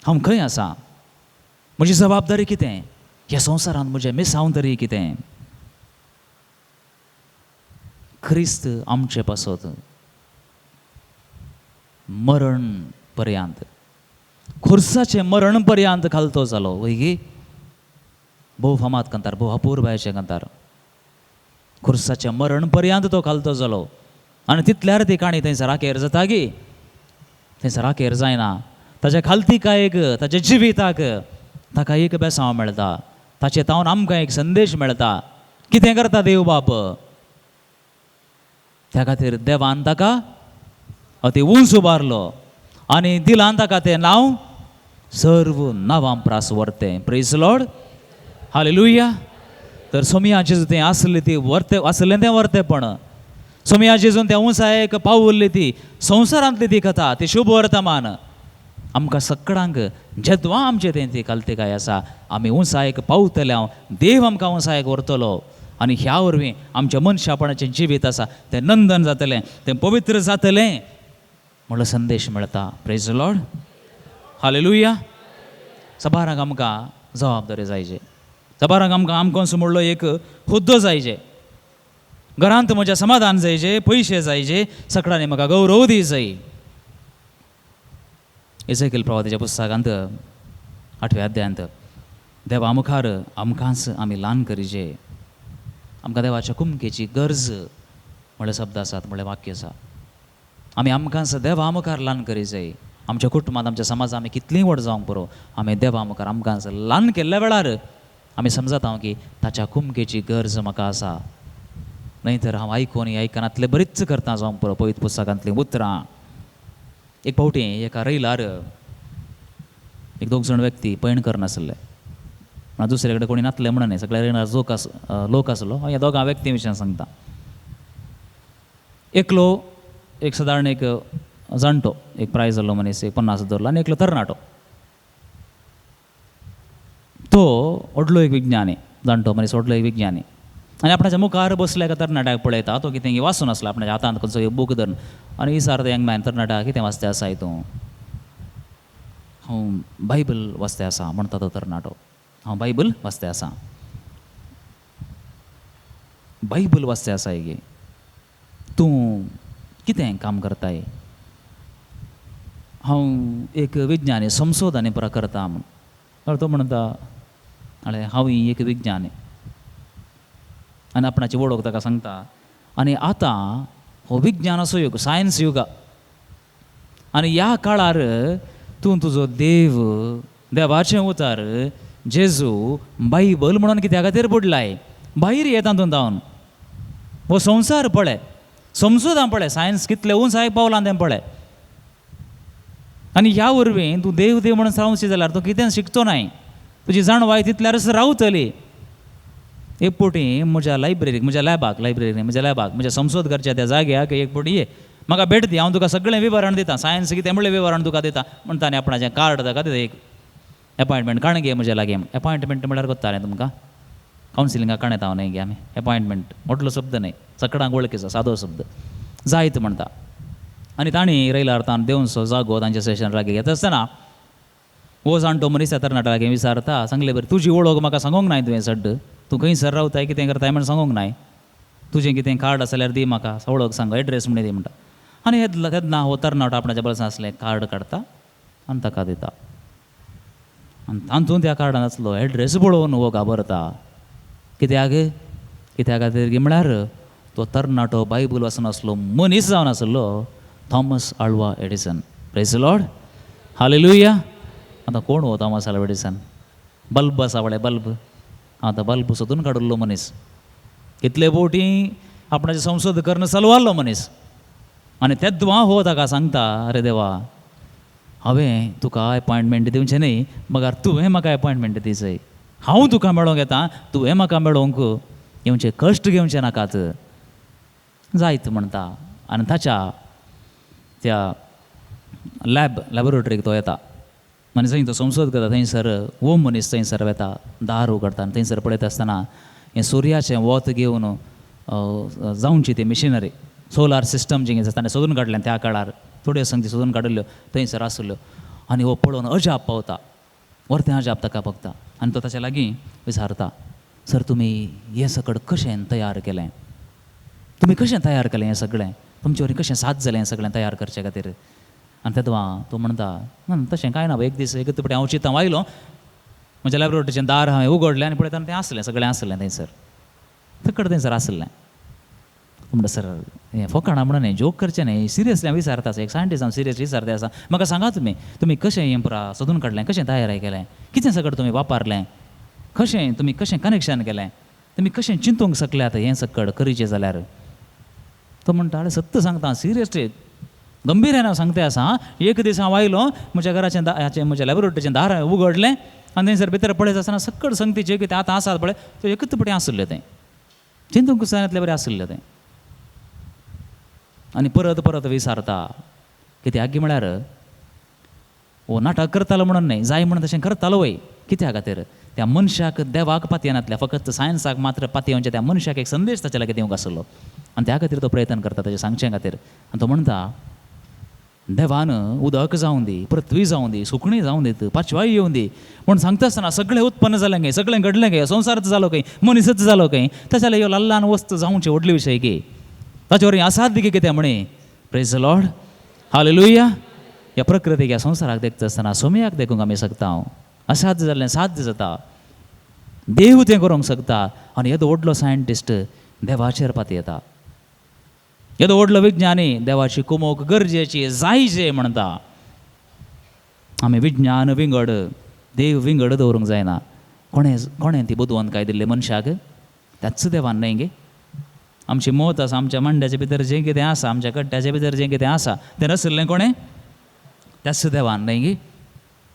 हांव खंय आसा? म्हजी जबाबदारी कितें? ह्या संवसारांत म्हजें मिसांव तरी कितें? ख्रिस्त आमचे पासत मरण पर्यंत, खुर्साचे मरण पर्यंत घालतो जालो. वैगी भोव फामाद कंतार, भोव अपूर्वायचे कंतार. खुर्साचे मरण पर्यंत तो घालतो जालो. आनी तितल्यार ती काणी थंयसर राखेर जाता गी, थंयसर राखेर जायना. ताच्या खालतीकायेक, ताच्या जिविताक ताका एक बेसांव मेळटा. ताचे तावन आमकां एक संदेश मेळटा. कितें करता देव बाप? त्या खातीर देवान ताका अति उंच उबारलो आनी दिलान ताका तें नांव सर्व नांवां प्रास व्हरतें. Praise lord, hallelujah. तर सोमया जेजू तें आसलें ती आसलें तें वर्तेपण, सोमया जेजून त्या उंचायेक पावल्ली ती संवसारांतली ती कथा, ती शुभ वर्तमान आमकां सगळ्यांक जेद्वा आमचे तें ती कालते काय आसा. आमी उंचायेक पावतले, देव आमकां उंचायेक व्हरतलो आनी ह्या वरवीं आमच्या मनशापणाचें जिवीत आसा तें नंदन जातलें, तें पवित्र जातलें म्हणलो संदेश मेळटा. Praise lord, hallelujah. सबाराक आमकां जबाबदारी जायचे, सबाराक आमकां आमकां म्हणलो एक हुद्दो जायचे, घरांत म्हज्या समाधान जायचे, पयशे जायचे, सगळ्यांनी म्हाका गौरव दी जाय. इसेकील प्रवादीच्या पुस्तकांत 8व्या अध्यायांत देवा मुखार आमकांच आमी ल्हान करीचे. आमकां देवाच्या कुमकेची गरज म्हणले शब्द आसात, म्हणले वाक्य आसा. आमी आमकांच देवा मुखार ल्हान करी जाय. आमच्या कुटुंबांत, आमच्या समाजांत आमी कितलीं व्हड जावंक पुरो, आमी देवा मुखार आमकांच ल्हान केल्ल्या वेळार आमी समजता की ताच्या कुमकेची गरज म्हाका आसा. न्हयतर हांव आयकनातले बरीच करता जावंक पुरो. पवित्र पुस्तकांतलीं उतरां. एक फावटी एका रैलार एक 2 जाण व्यक्ती पैण करनासले, दुसरे कडेन कोणी नासले म्हणून न्ही, सगळ्या रैलार लोक आसलो. हांव ह्या दोगां व्यक्ती विशयी सांगता. एकलो एक सादारण एक जाणटो, एक प्रायज जाल्लो मनीस, एक 50 धरलो, आनी एकलो तरणाटो. तो व्हडलो एक विज्ञानी, जाणटो मनीस व्हडलो एक विज्ञानी. आनी आपणाच्या मुखार बसल्या एका तरणाट्याक पळयता. तो कितें वाचून आसलो आपणाच्या हातांत खंयचो एक बूक धरून, आनी विचारता यंग मॅन, तरणाट्या कितें वाचतें आसा हितूं? हांव बायबल वाचतें आसा म्हणटा तो तरणाटो. हांव बायबल वाचतें आसा. बायबल वाचतें आसा गे, तूं कितें काम करताय? हांव एक विज्ञानी, संशोधन करता म्हण. तो म्हणटा अळे हांव एक विज्ञानी, आनी आपणाची वळख ताका सांगता. आनी आतां हो विज्ञानाचो युग, सायन्स युग, आनी ह्या काळार तूं तुजो देव, देवाचें उतार जेजू बायबल म्हणून कित्या खातीर बुडलाय? भायर ये तातूंत जावन. हो संवसार पळय, संशोधन पळय, सायन्स कितलें उंचायेक पावलां तें पळय. आनी ह्या वरवीं तूं देव देव म्हणून रावची जाल्यार तूं कितें शिकचो नाय. तुजी जाणवाय तितल्यारच रावतली. एक फावटी म्हज्या लायब्ररीक, म्हज्या लॅबाक, म्हज्या संशोधकाच्या त्या जाग्याक एक फावटी ये, म्हाका भेट दी, हांव तुका सगळें विवरण दिता, सायन्स कितें म्हणलें विवरण तुका दिता म्हणटा. आनी आपणाचें कार्ड ताका दिता, एक एपॉयंटमेंट काण घे म्हज्या लागीं. एपॉयंटमेंट म्हळ्यार कोत्तालें तुमकां, कावन्सिलिंगाक काण येता हांव न्हय गे आमी. एपॉयंटमेंट व्हडलो शब्द न्हय, सगळ्यांक वळखीचो सादो शब्द, जायत म्हणटा. आनी तांणी रैलार तान देंवसो जागो तांचें सेशन लागीं घेता आसतना हो जाणटो मनीस तरणाट्या लागीं विचारता, सांगलें बरें तुजी वळख म्हाका सांगूंक नाय तुवें सड्ड, तूं खंयसर रावताय, कितें करताय म्हण सांगूंक नाय. तुजें कितें कार्ड आसा जाल्यार दी म्हाका, वळख सांग, एड्रेस म्हणून दी म्हणटा. आनी तेन्ना हो तरणाटो आपणाच्या बळसांत आसलें कार्ड काडटा आनी ताका दिता. आनी तातूंत त्या कार्डान आसलो एड्रेस पळोवन हो घाबरता. कित्याक खातीर गे म्हळ्यार तो तरणाटो बायबल वाचून आसलो मनीस जावन आसलो Thomas Alva Edison. Praise lord, hallelujah. आतां कोण हो थॉमस आल्वा एडिसन? बल्ब आसा पळय, बल्ब, आतां बल्ब सोदून काडिल्लो मनीस, कितले फावटी आपणाचें संशोध करून चलवाल्लो मनीस. आनी तेद्वा हो ताका सांगता, अरे देवा, हांवें तुका एपॉयंटमेंट दिवचें न्ही, मगर तुवें म्हाका एपॉयंटमेंट दी जाय. हांव तुका मेळोंक येता, तुवें म्हाका मेळोंक येवचे कश्ट घेवचे नाकात जायत म्हणटा. आनी ताच्या त्या लॅबोरेटरीक तो येता आनी जंय तो संशोध करता थंयसर वो मनीस थंयसर वेता, दार उगडटा आनी थंयसर पळयता आसतना हें सुर्याचें वत घेवन जावची ती मिशिनरी सोलार सिस्टम जी ताणें सोदून काडलें त्या काळार थोड्यो संगती सोदून काडिल्ल्यो थंयसर आसल्यो. आनी हो पळोवन अजाप पावता, वर्तें अजाप ताका बगता आनी तो ताच्या लागीं विचारता, सर तुमी हें सगळें कशें तयार केलें, तुमी कशें तयार केलें हें सगळें, तुमचे वरी कशें साद जालें हें सगळें तयार करचे खातीर. आनी तेदवा तो म्हणटा तशें कांय ना, एक दीस एक फुडें हांव चिंतां आयलो, म्हज्या लॅबोरेटरीचें दार हांवें उगडलें आनी पळयता तें आसलें, सगळें आसलें थंयसर, थंयसर आसलें. म्हणटा सर हें फकाणां म्हणून न्ही, जोक करचें न्ही, सिरियसली हांव विचारता, एक सायंटिस्ट हांव सिरियसली विचारता आसा, म्हाका सांगा तुमी कशें हें पुरा सोदून काडलें, कशें तयार केलें, कितें सगळें तुमी वापरलें, तुमी कशें कनेक्शन केलें, तुमी कशें चिंतूंक शकल्यात हें सगळें करीचें जाल्यार. तो म्हणटा अरे सत्य सांगता, सिरियसली गंभीर हांव सांगता आसा. एक दीस हांव आयलो, म्हज्या घराचें म्हज्या लॅबोरेटरीचें दार हांवें उगडलें आनी थंयसर भितर पळयत आसतना सकयल संगती जें कितें आतां आसा पळय तें एकच पटें आसलें, तें चिंतूंक जायनातलें बरें आसलें तें. आनी परत परत विचारता, कित्याक म्हळ्यार हो नाटक करतालो म्हणून न्ही, जाय म्हणून तशें करतालो वय, कित्या खातीर त्या मनशाक देवाक पातयेनातल्या, फकत सायन्साक मात्र पातयेवचे, त्या मनशाक एक संदेश ताच्या लागीं दिवंक आसलो आनी त्या खातीर तो प्रयत्न करता ताचें सांगचे खातीर. आनी तो म्हणटा देवान उदक जावं दी, पृथ्वी जावं दी, सुकणी जावं दीत, पांचवाय येवं दी म्हूण सांगता आसतना सगळें उत्पन्न जालें गे, सगळें घडलें गे, संवसारच जालो खंय, मनीसच जालो खंय, ताच्या ह्यो ल्हान ल्हान वस्तू जावचे व्हडले विशय गे, ताचे वरी असाध्य गे कितें म्हणे. Praise the lord, hallelujah. ह्या प्रकृतीक ह्या संवसाराक देखता आसतना सोम्याक देखूंक आमी शकता, असाध्य जाल्लें साध्य जाता, देव तें करूंक शकता. आनी येदो व्हडलो सायंटिस्ट देवाचेर पातयेता, येदो व्हडलो विज्ञानी देवाची कुमोवक गरजेची जायचे म्हणटा. आमी विज्ञान विंगड देव विंगड दवरूंक जायना. कोणें ती बुदवंत काय दिल्ली मनशाक, त्याच देवान न्हय गे. आमची मत आसा, आमच्या मांड्याचे भितर जें कितें आसा, आमच्या कट्ट्याच्या भितर जें कितें आसा तें नाशिल्लें कोणें, त्याच देवान न्हय गे.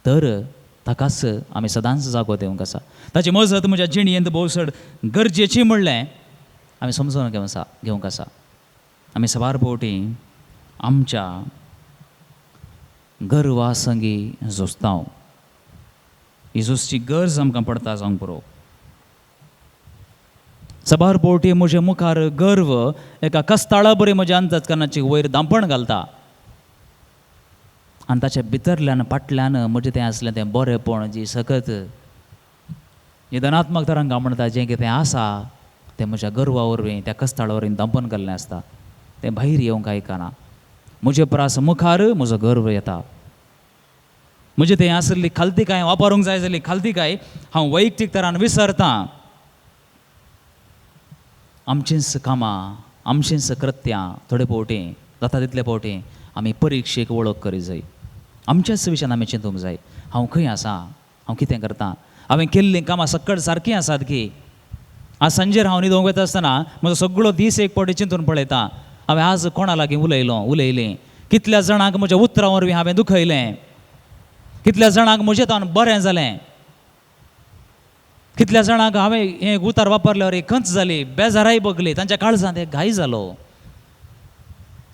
तर ताकाच आमी सदांच जागो दिवंक आसा. ताची मजत म्हज्या जिणयेंत भोवसड गरजेची म्हणलें आमी समजून घेवंक आसा. आमी सवार पोवटी आमच्या गर्वा संगी झुजता, ही झुजची गरज आमकां पडटा जावंक पुरो. सबार पोवटी म्हज्या मुखार गर्व एका कस्ताळा बरी म्हज्या अंतकरणाची वयर दांपण घालता आनी ताच्या भितरल्यान फाटल्यान म्हजें तें आसलें तें बरेंपण, जी सकत ही धनात्मक तरंगा म्हणटा जें कितें आसा तें म्हज्या गर्वा वरवीं त्या कस्ताळा वरवीं दांपण घाल्लें आसता, तें भायर येवंक आयकना. म्हजे परास मुखार म्हजो गर्व येता. म्हजें तें आसली खालतीकाय वापरूंक जाय जाली खालतीकाय हांव वैयक्तीक तरान विसरतां. आमचींच कामां, आमचींच कृत्यां थोडे फावटी जाता तितले फावटी आमी परिक्षेक वळख करी जाय. आमच्याच विशयान आमी चिंतूंक जाय, हांव खंय आसा, हांव कितें करतां, हांवें केल्लीं कामां सकयल सारकीं आसात की. आज सांजेर हांव न्हिदोंक वता आसतना म्हजो सगळो दीस एक फावटी चिंतून पळयतां, हांवें आज कोणा लागीं उलयलें, कितल्या जाणांक म्हज्या उतरां वरवीं हांवें दुखयलें, कितल्या जाणांक म्हजें तान बरें जालें, कितल्या जाणांक हांवें हें उतार वापरल्यावर एक खंच जाली, बेजाराय बगली, तांच्या काळजांत एक घाय जालो.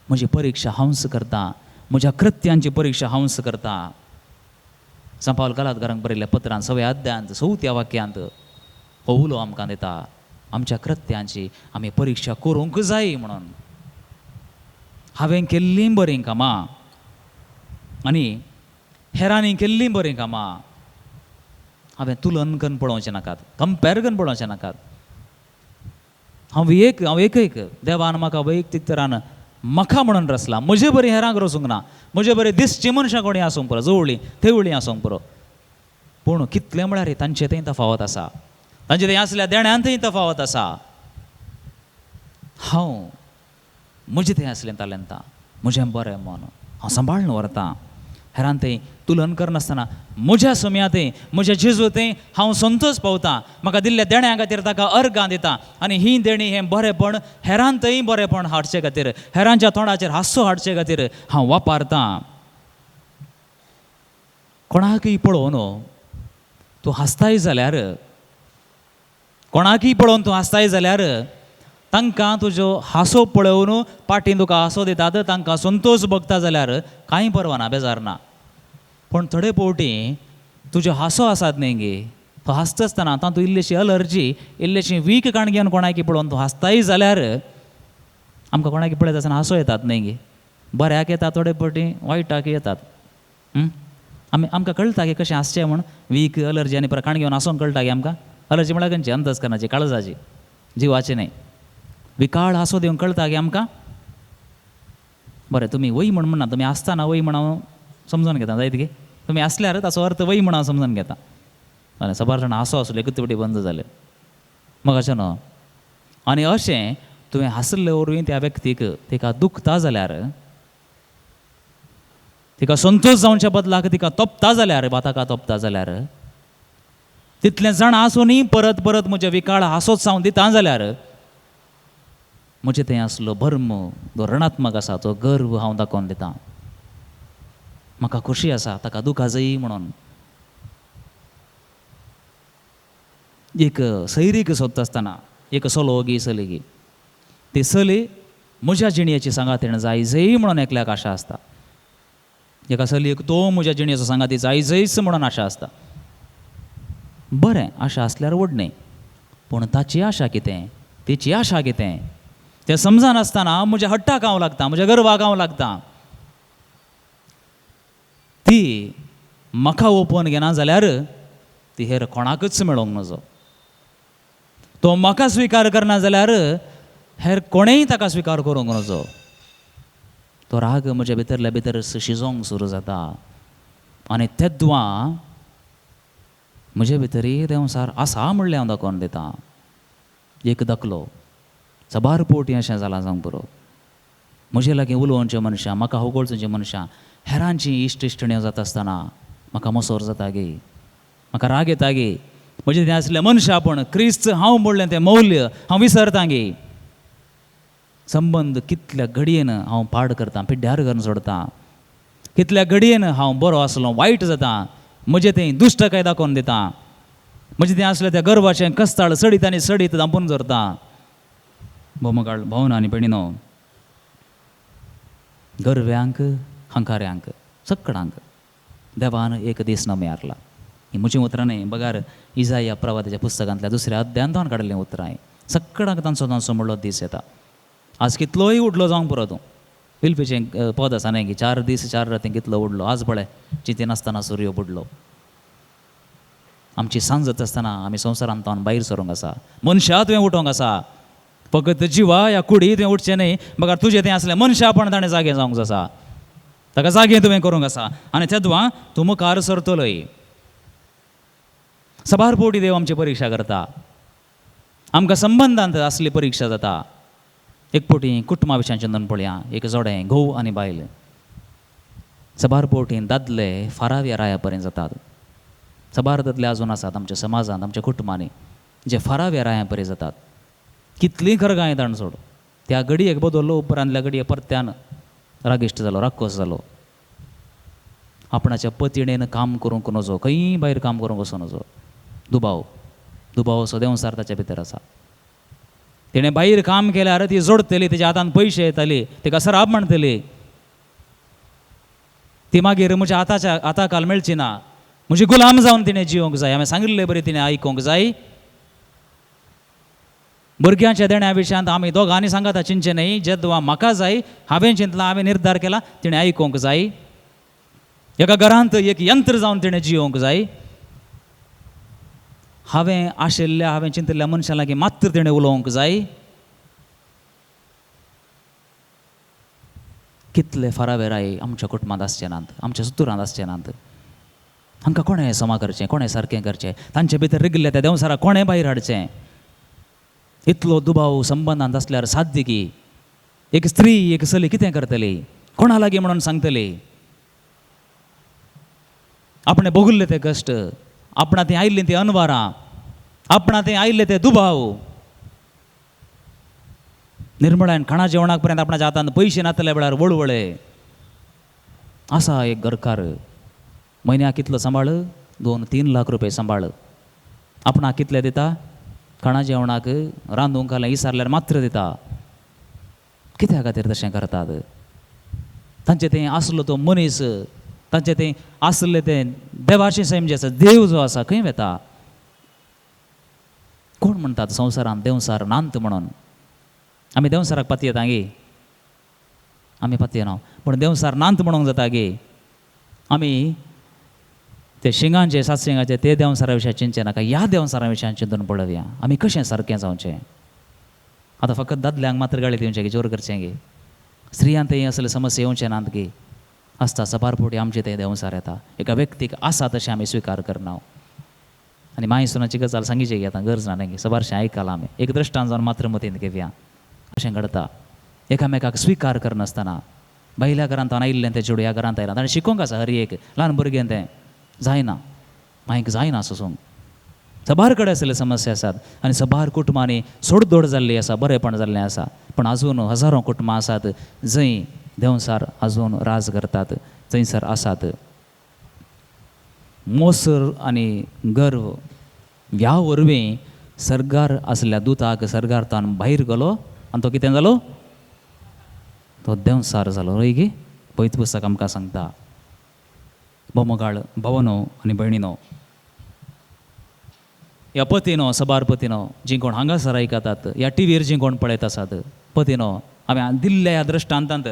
म्हजी परिक्षा हांवच करतां, म्हज्या कृत्यांची परिक्षा हांवच करतां. स. पावल गलातकारांक बरयल्ल्या पत्रांत 6व्या अध्यायांत 4थ्या वाक्यांत हो उलो आमकां दिता, आमच्या कृत्यांची आमी परिक्षा करूंक जाय म्हणून. हांवें केल्लीं बरीं कामां आनी हेरांनी केल्लीं बरीं कामां हांवें तुलन करून पळोवचें नाकात, कंपेर करून पळोवचें नाकात. हांव एक देवान म्हाका वैयक्तीक तरान म्हाका म्हणून रचला. म्हजे बरी हेरांक रचूंक ना, म्हजे बरे दिसची मनशां कोणी आसूंक पुरो, जवळीं थेवळीं आसूंक पुरो, पूण कितलें म्हळ्यार तांचें तें तफावत आसा, तांचें तें आसल्या देण्यांतय तफावत आसा. हांव म्हजें तें आसलें तालेंतां, म्हजें बरें मन हांव सांबाळून व्हरतां. हेरान तें तुलन करनासतना म्हज्या सोम्यातय म्हज्या जेजूतय हांव संतोश पावतां. म्हाका दिल्ल्या देण्या खातीर ताका अर्गां दिता आनी ही देणी हें बरेंपण हेरांतय बरेंपण हाडचे खातीर, हेरांच्या तोंडाचेर हांसो हाडचे खातीर हांव वापरतां. कोणाकय पळोवन तूं हांसताय जाल्यार कोणाकीय पळोवन तूं हांसताय जाल्यार तांकां तुजो हांसो पळोवन पाटीन तुका हांसो दितात, तांकां संतोश भोगता जाल्यार कांय परवा ना, बेजार ना. पूण थोडे फावटी तुजो हांसो आसात न्ही गे, तो हांसता आसतना तातूंत इल्लीशी अलर्जी, इल्लीशी वीक काणग्यान कोणाकीय पळोवन तूं हांसताय जाल्यार आमकां कोणाकीय पळयता आसतना हांसो येतात न्ही गे. बऱ्याक येता, थोडे फावटी वायटाक येतात. आमकां कळटा की कशें हांसचें म्हूण. वीक अलर्जी आनी परत काणग्यान हांसोंक कळटा गे आमकां. अलर्जी म्हळ्यार खंयची? अंतस्करणाची, काळजाची, जिवाची न्ही. विकाळ हांसो दिवंक कळटा गे आमकां. बरें, तुमी वय म्हणना, तुमी आसतना वय म्हण हांव समजून घेता, जायत गे. तुमी आसल्यार ताचो अर्थ वय म्हण हांव समजून घेता. आनी सबार जाणां हांसो आसले एकूच बंद जालें, मग अशें न्हू. आनी अशें तुवें हांसले वरवीं त्या व्यक्तीक तिका दुखता जाल्यार, तिका संतोश जावच्या बदलाक तिका तोपता जाल्यार, ताका तोपता जाल्यार, तितलें जाण आसूनय परत परत म्हजे विकाळ हांसोच हांव दिता जाल्यार म्हजें तें आसलो भर्म जो ऋणात्मक आसा तो गर्व हांव दाखोवन दितां. म्हाका खोशी आसा ताका दुखा जायी म्हणून. एक सैरीक सोदता आसतना एक चलो गी चली गी, ती चली म्हज्या जिणेची सांगातीण जाय जय म्हणून एकल्याक आशा आसता. एका चलयेक तो म्हज्या जिणेचो सांगाती जाय जयच म्हणून आशा आसता. बरें, आशा आसल्यार व्हडणें, पूण ताची आशा कितें, तिची आशा कितें तें समजनासतना म्हज्या हट्टाक हांव लागता, म्हज्या गर्वाक हांव लागता. ती म्हाका ओपोवन घेना जाल्यार ती हेर कोणाकच मेळोंक नजो. तो म्हाका स्विकार करना जाल्यार हेर कोणेय ताका स्विकार करूंक नजो. तो राग म्हज्या भितरल्या भितर शिजोवंक सुरू जाता आनी तेद्वां म्हजे भितरय देंवसार आसा म्हणलें हांव दाखोवन दितां. एक दाखलो सबार पोवटी अशें जालां जावंक पुरो. म्हजे लागीं उलोवचें मनशां, म्हाका होगोळचें मनशां, हेरांची इश्ट इश्टिण्यो जाता आसतना म्हाका मोसोर जाता गे, म्हाका राग येता गे. म्हजें तें आसलें मनशापण, क्रिस्त हांव म्हणलें तें मौल्य हांव विसरतां गे. संबंद कितल्या घडयेन हांव पाड करतां, पिड्ड्यार करून सोडतां. कितल्या घडयेन हांव बरो आसलो वायट जातां, म्हजें तें दुश्टकाय दाखोवन दितां. म्हजें तें आसलें त्या गर्वाचें कस्ताळ सडीत आनी सडीत दांपून जोरतां. भावना आनी भयणीनो, गर्व्यांक, हंकार्यांक, सगळ्यांक देवान एक दीस नमे हारला. ही म्हजीं उतरां न्ही, बगार इजाया प्रवादाच्या पुस्तकांतल्या 2ऱ्या अध्यायांत काडिल्लीं उतरां. सगळ्यांक तांचो तांचो म्हणलो दीस येता. आज कितलोय उडलो जावंक पुरो तूं. पिलपेचें पद आसा न्ही की 4 दीस 4 राती कितलो उडलो. आज पळय चिंती नासतना सूर्य बुडलो. आमची सांज जाता आसतना आमी संवसारांत भायर सरूंक आसा. मनशा तुवें उठोंक आसा, फकत जिवा ह्या कुडी तुवें उठचें न्ही. बगार तुजें तें आसलें मनशापण ताणें जागे जावंक आसा, ताका जागे तुवें करूंक आसा. आनी तेद्वां तूं मुखार सरतलोय. सबार पोवटी देव आमची परीक्षा करता. आमकां संबंदांत असली परीक्षा जाता. एक पोवटी कुटुंबा विशयाचें चिंतून पळया. एक जोडें, घोव आनी बायल. सबार पोवटी दादले फाराव्या राया पर्यंत जातात. सबार दादले आजून आसात आमच्या समाजांत, आमच्या कुटुंबांनी, जे फाराव्या राया पर्यंत जातात. कितलीं खरगाय ताण सोड, त्या घडयेक बदल्लो उपरांतल्या घडये परत्यान रागिश्ट जालो, राक्कोस जालो. आपणाच्या पतिणेन काम करूंक नजो, खंय भायर काम करूंक वचूं नजो. दुबाव असो देंवसार ताच्या भितर आसा. तिणें भायर काम केल्यार ती जोडटली, तेज्या हातांत पयशे येतले, तिका सराप म्हणटली. ती मागीर म्हज्या हाताखाल मेळची ना. म्हजी गुलाम जावन तिणें जिवंक जाय. हांवें सांगिल्लें बरें तिणें आयकूंक जाय. भुरग्यांच्या देण्या विशयांत आमी दोगांनी सांगाता चिंतचें न्ही. जेद्वा म्हाका जाय, हांवें चिंतलां, हांवें निर्धार केला, तिणें आयकूंक जाय. एका घरांत एक यंत्र जावन तिणें जिवंक जाय. हांवें चिंतिल्ल्या मनशां लागीं मात्र तिणें उलोवंक जाय. कितले फारावे राय आमच्या कुटुंबांत आसचे नात, आमच्या सुतुरांत आसचे नात. हांकां कोणें समा करचें, कोणें सारकें करचें, तांचे भितर रिगिल्ल्या त्या देंवसाराक कोणें भायर हाडचें. इतलो दुबाव संबंदांत आसल्यार साध्य की एक स्त्री एक चली कितें करतली, कोणा लागीं म्हणून सांगतली. आपणें भोगिल्ले ते कश्ट, आपणा थंय आयिल्लीं ती अनवारां, आपणा थंय आयिल्ले ते दुबाव, निर्मळान खाणा जेवणाक पर्यंत आपणाच्या हातांत पयशे नातल्या वेळार वळवळे. आसा एक घरकार, म्हयन्याक कितलो सांबाळ, 2-3 लाख रुपये सांबाळ. आपणाक कितले दिता, खाणा जेवणाक रांदूंक घालें विसरल्यार मात्र दिता. कित्या खातीर तशें करतात? तांचें तें आसलो तो मनीस, तांचें तें आसलें तें देवाचें सैम जें आसा, देव जो आसा खंय वेता? कोण म्हणटात संवसारांत देंवसार नांत म्हणून? आमी देंवसाराक पातयेता येता गे, आमी पातये ना, पूण देंवसार नांत म्हणूंक जाता गे. आमी ते शिंगांचे सातशिंगाचे ते देंवसारा विशयां चिंतचे नाका, ह्या देंवसारा विशयां चिंतून पळोवया आमी कशें सारकें जावचें. आतां फकत दादल्यांक मात्र गाळीत येवचें गे, जोर करचें गे. स्त्रियांतय असले समस्या येवचे नात गे. आसता सबारपोटी आमचे ते देंवसार येता. एका व्यक्तीक आसा तशें आमी स्विकार करना. आनी माय सुनाची गजाल सांगिची गे, आतां गरज ना गे, सबारशें आयकलां आमी. एक दृश्टांत जावन मात्र मतींत घेवया कशें घडता. एकामेकाक स्विकार करनासतना बैल्या घरांत हांव आयिल्लें तें चेडूं ह्या घरांत आयलां, ताणें शिकोवंक आसा हर एक ल्हान भुरगें तें जायना, मांयक जायना सोसूंक. सबार कडेन असले समस्या आसात आनी सबार कुटुंबांनी सोडदोड जाल्ली आसा, बरेपण जाल्लें आसा. पण आजून हजारो कुटुंबां आसात जंय देंवसार आजून राज करतात, थंयसर आसात. मोसर आनी गर्व ह्या वरवीं सर्गार आसल्या दुताक सर्गार्थान भायर गेलो आनी तो कितें जालो? तो देंवसार जालो. रय गे, पयत पुस्तक आमकां सांगता. बोमगाळ भावनो आनी भयणीनो, ह्या पतीनो सबार पतीनो जीं कोण हांगासर आयकतात, ह्या टीव्हीर जीं कोण पळयत आसात, पतीनो हांवें दिल्ल्या ह्या दृश्टांतांत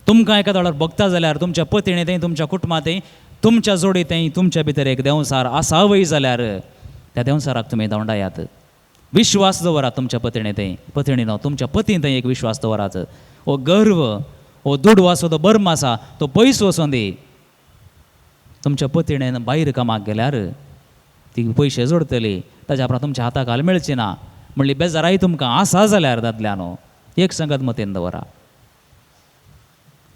तुमकां एका वेळार बघता जाल्यार तुमच्या पत्नींतय, तुमच्या कुटुंबांतय, तुमच्या जोडींतय तुमच्या भितर एक देंवसार आसावय जाल्यार त्या देंवसाराक तुमी दोंडायात. विश्वास दवरात तुमच्या पत्नींतय. पत्नीनो, तुमच्या पतींतय एक विश्वास दवरात. हो गर्व, हो दुडू आसा, तो बर्म आसा, तो पयस वचोन दी. तुमच्या पत्नीन भायर कामाक गेल्यार ती पयशे जोडटली, ताच्या उपरांत तुमच्या हाताक हाल मेळची ना म्हणली बेजाराय तुमकां आसा जाल्यार दादल्यानो एक संगत मतीन दवरा.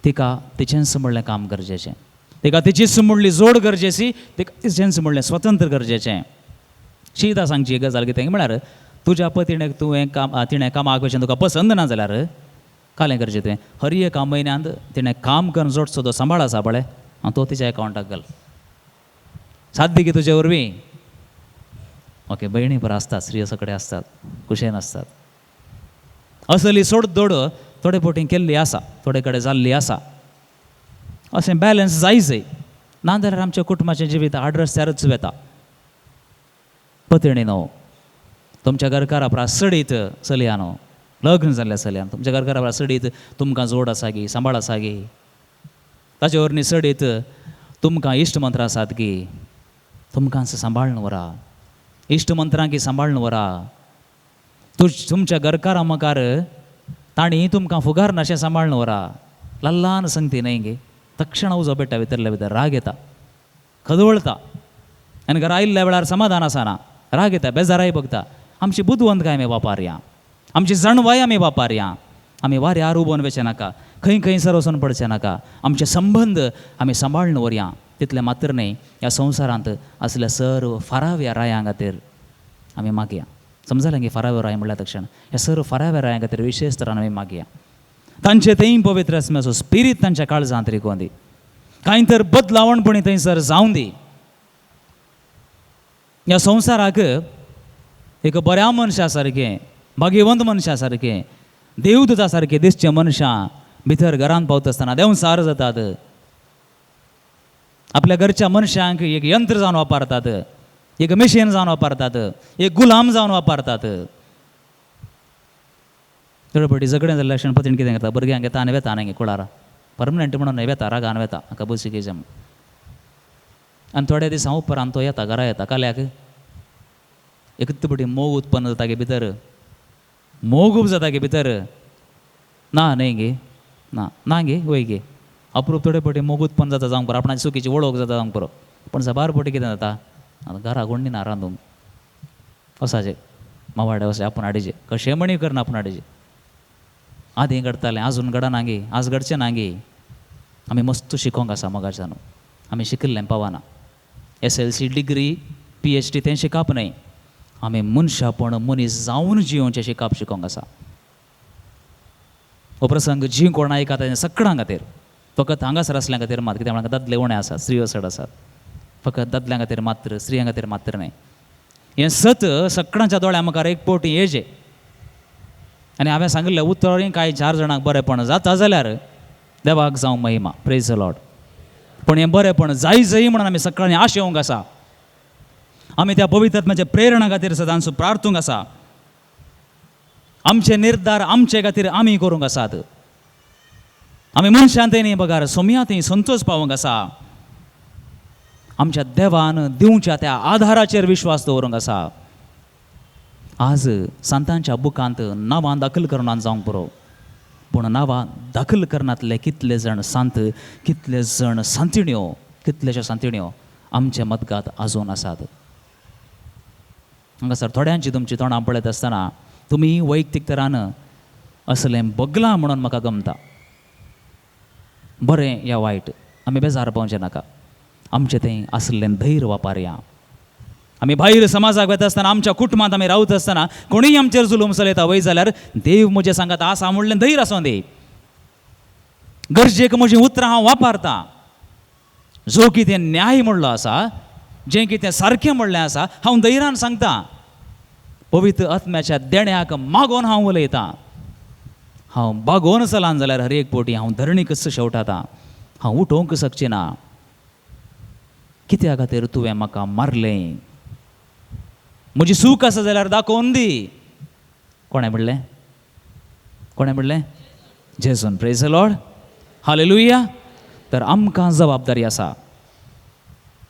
तिका तिचें समळ्ळें काम गरजेचें, तिका तिची समळ्ळी जोड गरजेची, तिका तिचें समळ्ळें स्वतंत्र गरजेचें. शीता सांगची एक गजाल कितें म्हळ्यार, तुज्या पत्नीक तूं हें काम तिणें कामाक वचून तुका पसंद ना जाल्यार कालें करचें तुवें. हर एका म्हयन्यांत तिणें काम करून जोडचो तो सांबाळ आसा पळय, तो तिच्या एकावंटाक घाल. साध्य की तुजे वरवीं ओके. भयणी बरो आसतात, स्त्री सगळे आसतात, कुशेन आसतात. असली सोडदोड थोडे फावटी केल्ली आसा, थोडे कडेन जाल्ली आसा. अशें बॅलन्स जायचंय, नाजाल्यार आमच्या कुटुंबाचें जिवीत आडरस्त्यारच वेता. पत्नीनो, तुमच्या घरकारा उपरांत सडीत चलयानो, लग्न जाल्ल्या चलयान तुमच्या घरकारा उपरांत सडीत तुमकां जोड आसा गी, सांबाळ आसा गी. ताचे वरवीं सडीत तुमकां इश्टमंत्र आसात गी, तुमकां सांबाळून व्हरा. इश्टमंत्रांकी सांबाळून व्हरा. तुमच्या घरकारा मुखार तांणी तुमकां फुगार नाशें सांबाळून व्हरा. ल्हान संगती न्हय गे, तक्षण उजो पेटा भितरल्या भितर राग येता, खदवळटा आनी घरा आयिल्ल्या वेळार समाधान आसना, राग येता, बेजाराय बघता. आमची बुदवंतकाय आमी वापारया, आमची जाणवाय आमी वापारया. आमी वाऱ्यार उबोवन वचचे नाका, खंय खंयसर वचून पडचे नाका. आमचे संबंद आमी सांबाळून व्हरया. तितलें मात्र न्हय, ह्या संवसारांत असल्या सर्व फाराव्या रायां खातीर आमी मागया. समजलें गे, फाराव्यो राय म्हणल्या तक्षण ह्या सर्व फाराव्या रायां खातीर विशेश तरान आमी मागया. तांचे थंय पवित्र आत्म्याचो स्पिरीट तांच्या काळजांत रिकोवन दी. कांय तर बदलावणपणी थंयसर जावं दी. ह्या संवसाराक एक बऱ्या मनशा सारकें, भाग्यवंत मनशा सारकें, देवदूता सारकें दिसचें मनशां भितर घरांत पावता आसतना देंवसार जातात. आपल्या घरच्या मनशांक एक यंत्र जावन वापरतात, एक मशीन जावन वापरतात, एक गुलाम जावन वापरतात. तळपटी झगडें जाल्ल्या क्षण पत्नी कितें करता? भुरग्यांक घेता आनी वेता न्हय कुळार, परमनंट म्हणून वेता, रागान वेता, हाका बसीकेच्या म्हूण. आनी थोड्या दिसां उपरांत तो येता, घरा येता. काल्याक एक बटी मोग उत्पन्न जाता गे भितर, मोग जाता गे भितर. ना न्हय गे, ना ना गे, वय गे. अप्रूप थोडे फावटी मोग उत्पन्न जाता जावंक पुरो, आपणाची चुकीची वळख जाता जावंक पुरो. पण सबार फावटी कितें जाता? घरा कोण ना रांदूंक वसाचे, मावाडे वसाचे आपूण हाडिचे, कशें म्हणी करना आपूण हाडिचे. आदीं घडतालें, आजून घडना गे, आज घडचें ना गे. आमी मस्त शिकोवंक आसा मोगाच्यान. आमी शिकिल्लें पावना. SLC डिग्री PhD तें शिकप न्हय, आमी मनशापण मनीस जावन जिवोवचें शिकोवंक आसा. हो प्रसंग जी कोण आयकता तें सगळ्यां खातीर, फकत हांगासर असल्यां खातीर मात, कित्याक म्हाका दादले उणे आसात, स्त्रियो चड आसात. फकत दादल्यां खातीर मात्र, स्त्रियां खातीर मात्र न्हय. हें सत सगळ्यांच्या दोळ्या मुखार एक पोटी येजे. आनी हांवें सांगिल्लें उतरी कांय 4 जाणांक बरेंपण जाता जाल्यार देवाक जावं महिमा, प्रेज द लॉर्ड. पूण हें बरेंपण जाय जाय म्हणून आमी सकाळीं आश येवंक आसा. आमी त्या पवित्रात्म्याच्या प्रेरणा खातीर सदांच प्रार्थूंक आसा. आमचे निर्धार आमचे खातीर आमी करूंक आसात. आमी मनशांतय न्ही बगार सोमयातय संतोश पावूंक आसा. आमच्या देवान दिवच्या त्या आधाराचेर विश्वास दवरूंक आसा. आज संतांच्या बुकांत नांवां दाखल करनात जावंक पुरो, पूण नांवां दाखल करनातले कितले जाण संत, कितले जाण संतिण्यो, कितलेशे संतिण्यो आमच्या मदगांत आजून आसात. हांगासर थोड्यांची तुमची तोंडां पळयत आसतना तुमी वैयक्तीक तरान असलें बगलां म्हणून म्हाका गमता. बरें या वायट आमी बेजार पावचें नाका. आमचें तें आसलें धैर्य वापरया. आमी भायर समाजाक वता आसतना, आमच्या कुटुंबांत आमी रावता आसतना कोणीय आमचेर जुलूम चलयता वय जाल्यार देव म्हजे सांगात आसा म्हणलें धैर्य आसूं दी. गरजेक म्हजीं उतरां हांव वापरतां. जो कितें न्याय म्हणलो आसा, जें कितें सारकें म्हणलें आसा, हांव धैर्यान सांगतां. पवित्र आत्म्याच्या देण्याक मागोवन हांव उलयतां. हांव बागोवन चलान जाल्यार हर एक पोटी हांव धरणीक शेवटातां. हांव उठोवंक शकचें ना. कित्या खातीर तुवें म्हाका मारलें? म्हजी सूख आसा जाल्यार दाखोवन दी. कोणें म्हणलें? कोणें म्हणलें? जेजून. Praise the lord. हालेलुया. तर आमकां जबाबदारी आसा,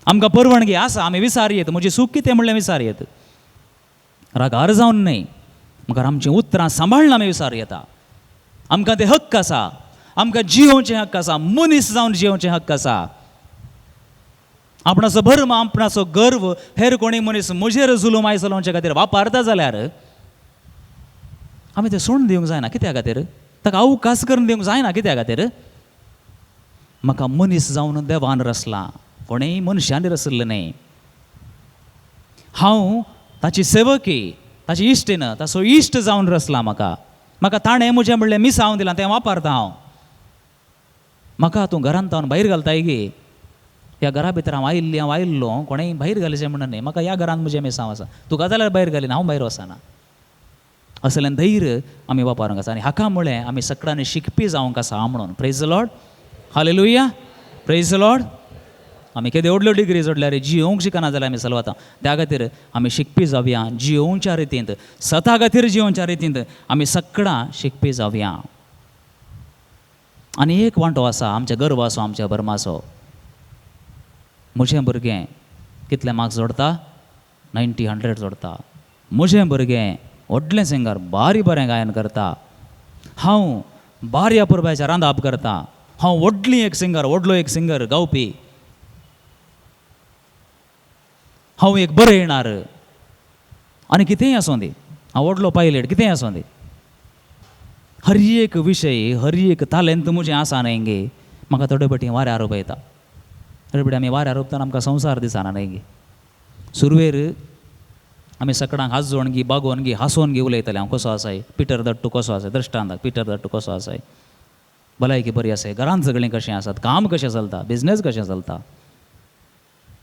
आमकां परवणगी आसा. आमी विचार येत म्हजी सूख कितें म्हणलें विचार येत. रागार जावन न्हय, म्हाका आमचीं उतरां सांबाळून आमी विचार येता. आमकां ते हक्क आसा. आमकां जियोवचें हक्क आसा. मनीस जावन जियोवचें हक्क आसा. आपणाचो भर्म, आपणाचो गर्व हेर कोणी मनीस म्हजेर जुलूम आयज चलोवचे खातीर वापरता जाल्यार आमी तें सोडून दिवंक जायना. कित्या खातीर? ताका अवकाश करून दिवंक जायना. कित्या खातीर? म्हाका मनीस जावन देवान रचलां, कोणेय मनशांनी रचल्लें न्हय. हांव ताची सेवकी, ताची इश्टीन, ताचो इश्ट जावन रचलां. म्हाका ताणें म्हजें म्हणलें मिसावन दिलां, तें वापरतां हांव. म्हाका तूं घरांत भायर घालताय गे. ह्या घरा भितर हांव आयिल्लो, कोणेय भायर घालचें म्हणून न्हय. म्हाका ह्या घरांत म्हजें मिसांव आसा. तुका जाल्यार भायर घालीन, हांव भायर वचना. असलें धैर्य आमी वापरूंक आसा. आनी हाका मुळे आमी सगळ्यांनी शिकपी जावंक आसा म्हणून. Praise the lord. Hallelujah. Praise the Lord. आमी केदे व्हडल्यो डिग्री जोडल्यार जियोवंक शिकना जाल्यार आमी चलवता. त्या खातीर आमी शिकपी जावया. जियोवच्या रितींत, स्वता खातीर जियोवच्या रितींत आमी सगळां शिकपी जावया. आनी एक वांटो आसा आमच्या गर्व आसो, आमच्या भर्माचो. म्हजें भुरगें कितले मार्क्स जोडता? 90, 100 जोडता. म्हजें भुरगें व्हडलें सिंगर, बारी बरें गायन करता. हांव बारया पुरबायच्या रांदाप करता. हांव व्हडली एक सिंगर, व्हडलो एक सिंगर गावपी. हांव एक बरें येणार. आनी कितेंय आसूं दी, हांव व्हडलो पायलट, कितेंय आसूं दी. हर एक विशय, हर एक तालेंत म्हजें आसा न्हय गे. म्हाका थोडे फावटी वाऱ्यार उबयता. थोडे फावटी आमी वाऱ्यार उबतना आमकां संवसार दिसना न्हय गे. सुरवेर आमी सगळ्यांक हात जोडून गी, बागोवन गी, हांसोवन गी उलयतले. हांव कसो आसाय, पिटर दट्टू कसो आसाय, दृश्टांताक पिटर दट्टू कसो आसाय, भलायकी बरी आसाय, घरांत सगळीं कशीं आसात, काम कशें चलता, बिझनेस कशें चलता.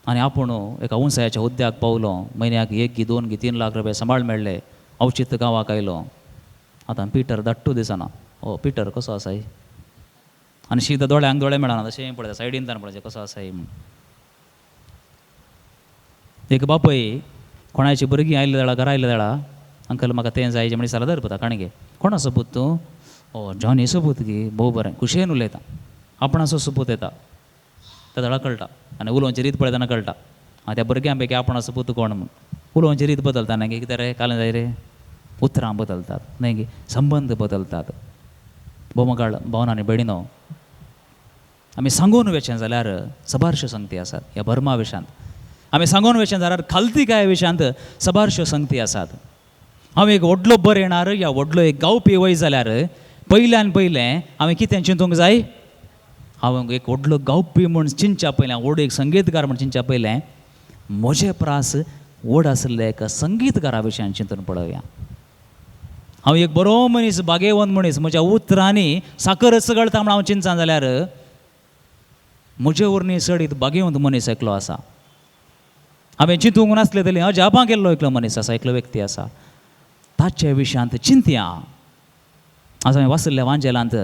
आनी आपूण एका उंचायाच्या हुद्द्याक पावलो. म्हयन्याक 1 गी 2 गी 3 लाख रुपया सांबाळ मेळ्ळे. अवचित गांवाक आयलो. आतां पिटर दट्टू दिसना. ओ पिटर कसो आसाय. आनी शीत दोळ्यांक दोळे मेळना तशें पळयता, सायडीन ताण पळयता कसो आसाय म्हूण. एक बापय कोणाची भुरगीं आयले जाल्यार, घरा आयले जाल्यार, अंकल म्हाका तें जाय म्हण दिसाला धरपता काणगे. कोणा सोपूत तूं? ओ जॉनी सोपूत गी. भोव बरें, खुशयेन उलयता. आपणाचो सोपूत येता. त्या झाडाक कळटा. आनी उलोवची रीत पळयतना कळटा त्या भुरग्यां पैकी आपणाचो पूत कोण म्हूण. उलोवची रीत बदलता न्हय गे. कितें रे कालें जाय रे. उतरां बदलतात न्हय गे. संबंद बदलतात. बोमगाळ भावन आनी भयणीनो, आमी सांगून वेचें जाल्यार सबारश्यो संगती आसात ह्या भर्मा विशयांत. आमी सांगून वेचें जाल्यार खालतिकाय विशयांत सबारश्यो संगती आसात. हांव एक व्हडलो बरें येणार या व्हडलो एक गावपी वय जाल्यार पयल्यान पयलें हांवें कितें चिंतूंक जाय? हांव एक व्हडलो गावपी म्हूण चिंतच्या पयलें, व्हडलो एक संगीतकार म्हूण चिंतच्या पयलें म्हजे प्रास व्हड आसले एका संगीतकारा विशयान चिंतून पळोवया. हांव एक बरो मनीस, बागेवंत मनीस, म्हज्या उतरांनी साकर चगळटा म्हूण हांव चिंतता जाल्यार म्हजे वरणी चडीत बागेवंत मनीस एकलो आसा. हांवें चिंतूंक नासलें जाल्यार अजापां गेल्लो एकलो मनीस आसा, एकलो व्यक्ती आसा, ताचे विशयांत चिंतया. आज हांवें वाचलेल्या वांजेलांत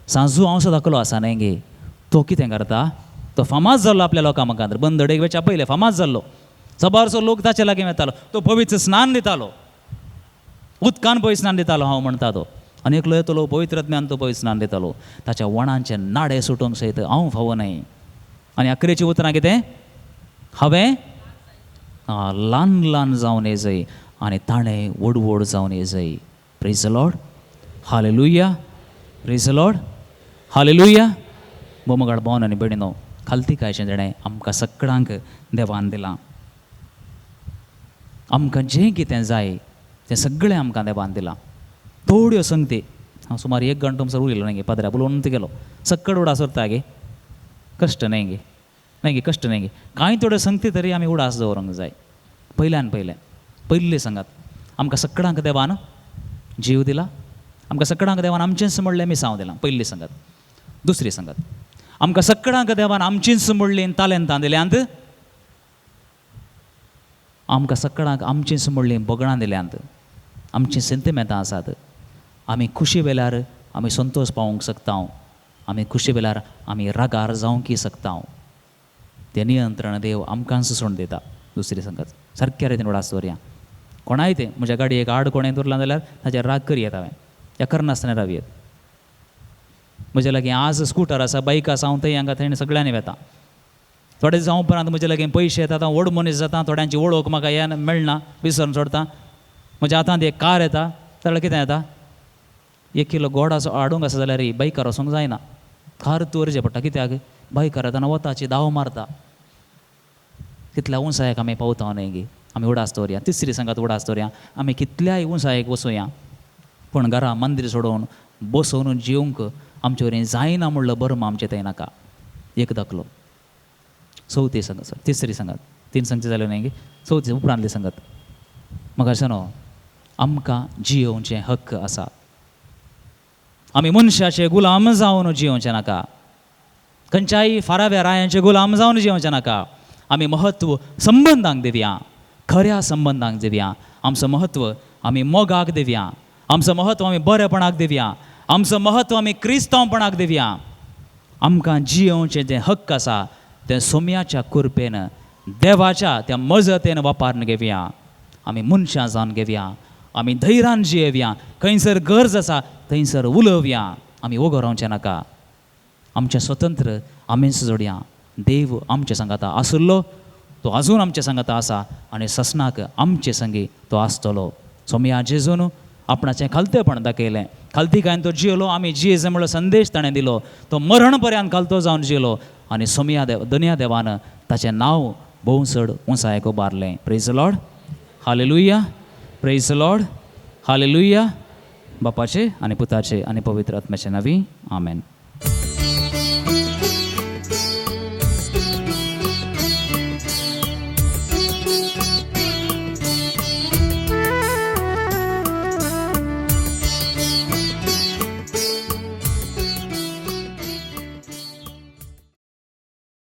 सांजू हांव दाखलो आसा न्ही गे, तो कितें करता, तो फामाद जाल्लो आपल्या लोकां मकांत, बंदडेक वेच्या पयले फामाद जाल्लो, सबारचो लोक ताचे लागीं येतालो, तो पवित्र स्नान दितालो, उदकान पळय स्नान दितालो हांव म्हणटा तो, आनी एकलो येतलो पवित्र ज्ञान तो पळय स्नान दितालो, ताच्या वणांचे नाडे सुटोंक सयत हांव फावो न्हय. आनी अकरेची उतरां कितें, हांवें ल्हान ल्हान जावन येजय आनी ताणें व्हड व्हड जावन येजय. Praise the lord, hallelujah, praise the lord, hallelujah. बोमगाड भावन आनी भयणीनो, खालतीकायेचें जेणें आमकां सगळ्यांक देवान दिलां. आमकां जें कितें जाय तें सगळें आमकां देवान दिलां. थोड्यो संगती, हांव सुमार 1 घंटो थंयसर उरयलो न्ही गे, पदऱ्या उलोवन गेलो, सक्कड उडास उरता गे, कश्ट न्ही गे, न्ही गे, कश्ट न्ही गे. कांय थोड्यो संगती तरी आमी उडास दवरूंक जाय. पयली संगात आमकां सगळ्यांक देवान जीव दिला, आमकां सगळ्यांक देवान आमचेंच म्हणलें मिसांव दिलां. पयली संगत. दुसरी संगत, आमकां सगळ्यांक देवान आमचींच म्हणलीं तालेंतां दिल्यांत, आमकां सगळ्यांक आमचींच म्हणलीं बोगणां दिल्यांत, आमचीं सेंटिमेंटां आसात. आमी खुशी वेल्यार आमी संतोश पावोवंक शकता, आमी खुशी वेल्यार आमी रागार जावंकी शकता. तें नियंत्रण देव आमकांच सोडून दिता. दुसरी संगत, सारक्या रितीन उडास दवरया. कोणाय तें म्हज्या गाडयेक आड कोणें दवरलां जाल्यार ताचेर राग करयेत हांवें, या करनासतना रावयेत. म्हजे लागीं आज स्कुटर आसा, बायक आसा, हांव थंय हांगा थंय सगळ्यांनी वेता. थोडे दीस जावं उपरांत म्हजे लागीं पयशे येतात, हांव व्हड मनीस जाता, थोड्यांची वळख म्हाका मेळना, विसरून सोडता. म्हज्या हातांत एक कार येता जाल्यार कितें येता, 1 किलो गोड हाडूंक आसा जाल्यार बायकार वचोंक जायना, कार दवरचें पडटा. कित्याक, बायकार येताना वताची धांव मारता. कितल्या उंचायेक आमी पावता न्ही गे, आमी उडास दवरया. तिसरी संगात उडास दवरया, आमी कितल्याय उंचायेक वचुया, पूण घरा मंदीर सोडून बसोवन जिवंक आमचे वरेन जायना म्हणलं बरं आमचें थंय नाका. एक दाखलो. चवथी संगत, तिसरी संगत, 3 संगती जाल्यो न्ही गे, चवथी उपरांतली संगत. म्हाका सांगो, आमकां जियोवचें हक्क आसा. आमी मनशाचे गुलाम जावन जियोवचें नाका, खंयच्याय फाराव्या रायांचे गुलाम जावन जियोवचें नाका. आमी महत्व संबंधांक दिवया, खऱ्या संबंधांक दिवया. आमचो महत्व आमी मोगाक दिवया, आमचो महत्व आमी बरेपणाक दिवया, आमचो महत्व आमी क्रिस्तांवपणाक दिवया. आमकां जियोवचें जें हक्क आसा तें सोम्याच्या कृपेन, देवाच्या त्या मजतेन वापरून घेवया. आमी मनशां जावन घेवया, आमी धैर्यान जियेवया. खंयसर गरज आसा थंयसर उलोवया, आमी वगोर रावचें नाका. आमचें स्वतंत्र आमीच जोडया. देव आमचे सांगाता आसलो, तो आजून आमचे सांगाता आसा, आनी ससनाक आमचे संगी तो आसतलो. सोम्या जेजून आपणाचें खालतेपण दाखयलें, खालतीकायेन तो जियेलो, आमी जियेचें म्हणलो संदेश ताणें दिलो. तो मरण पर्यंत खालतो जावन जियेलो, आनी सोम्या दुनिया देवान ताचें नांव भोव चड उंचायेक उबारलें. Praise the lord, hallelujah, praise the lord, hallelujah. बापाचे आनी पुताचे आनी पवित्र आत्म्याचे नांवी, आमेन.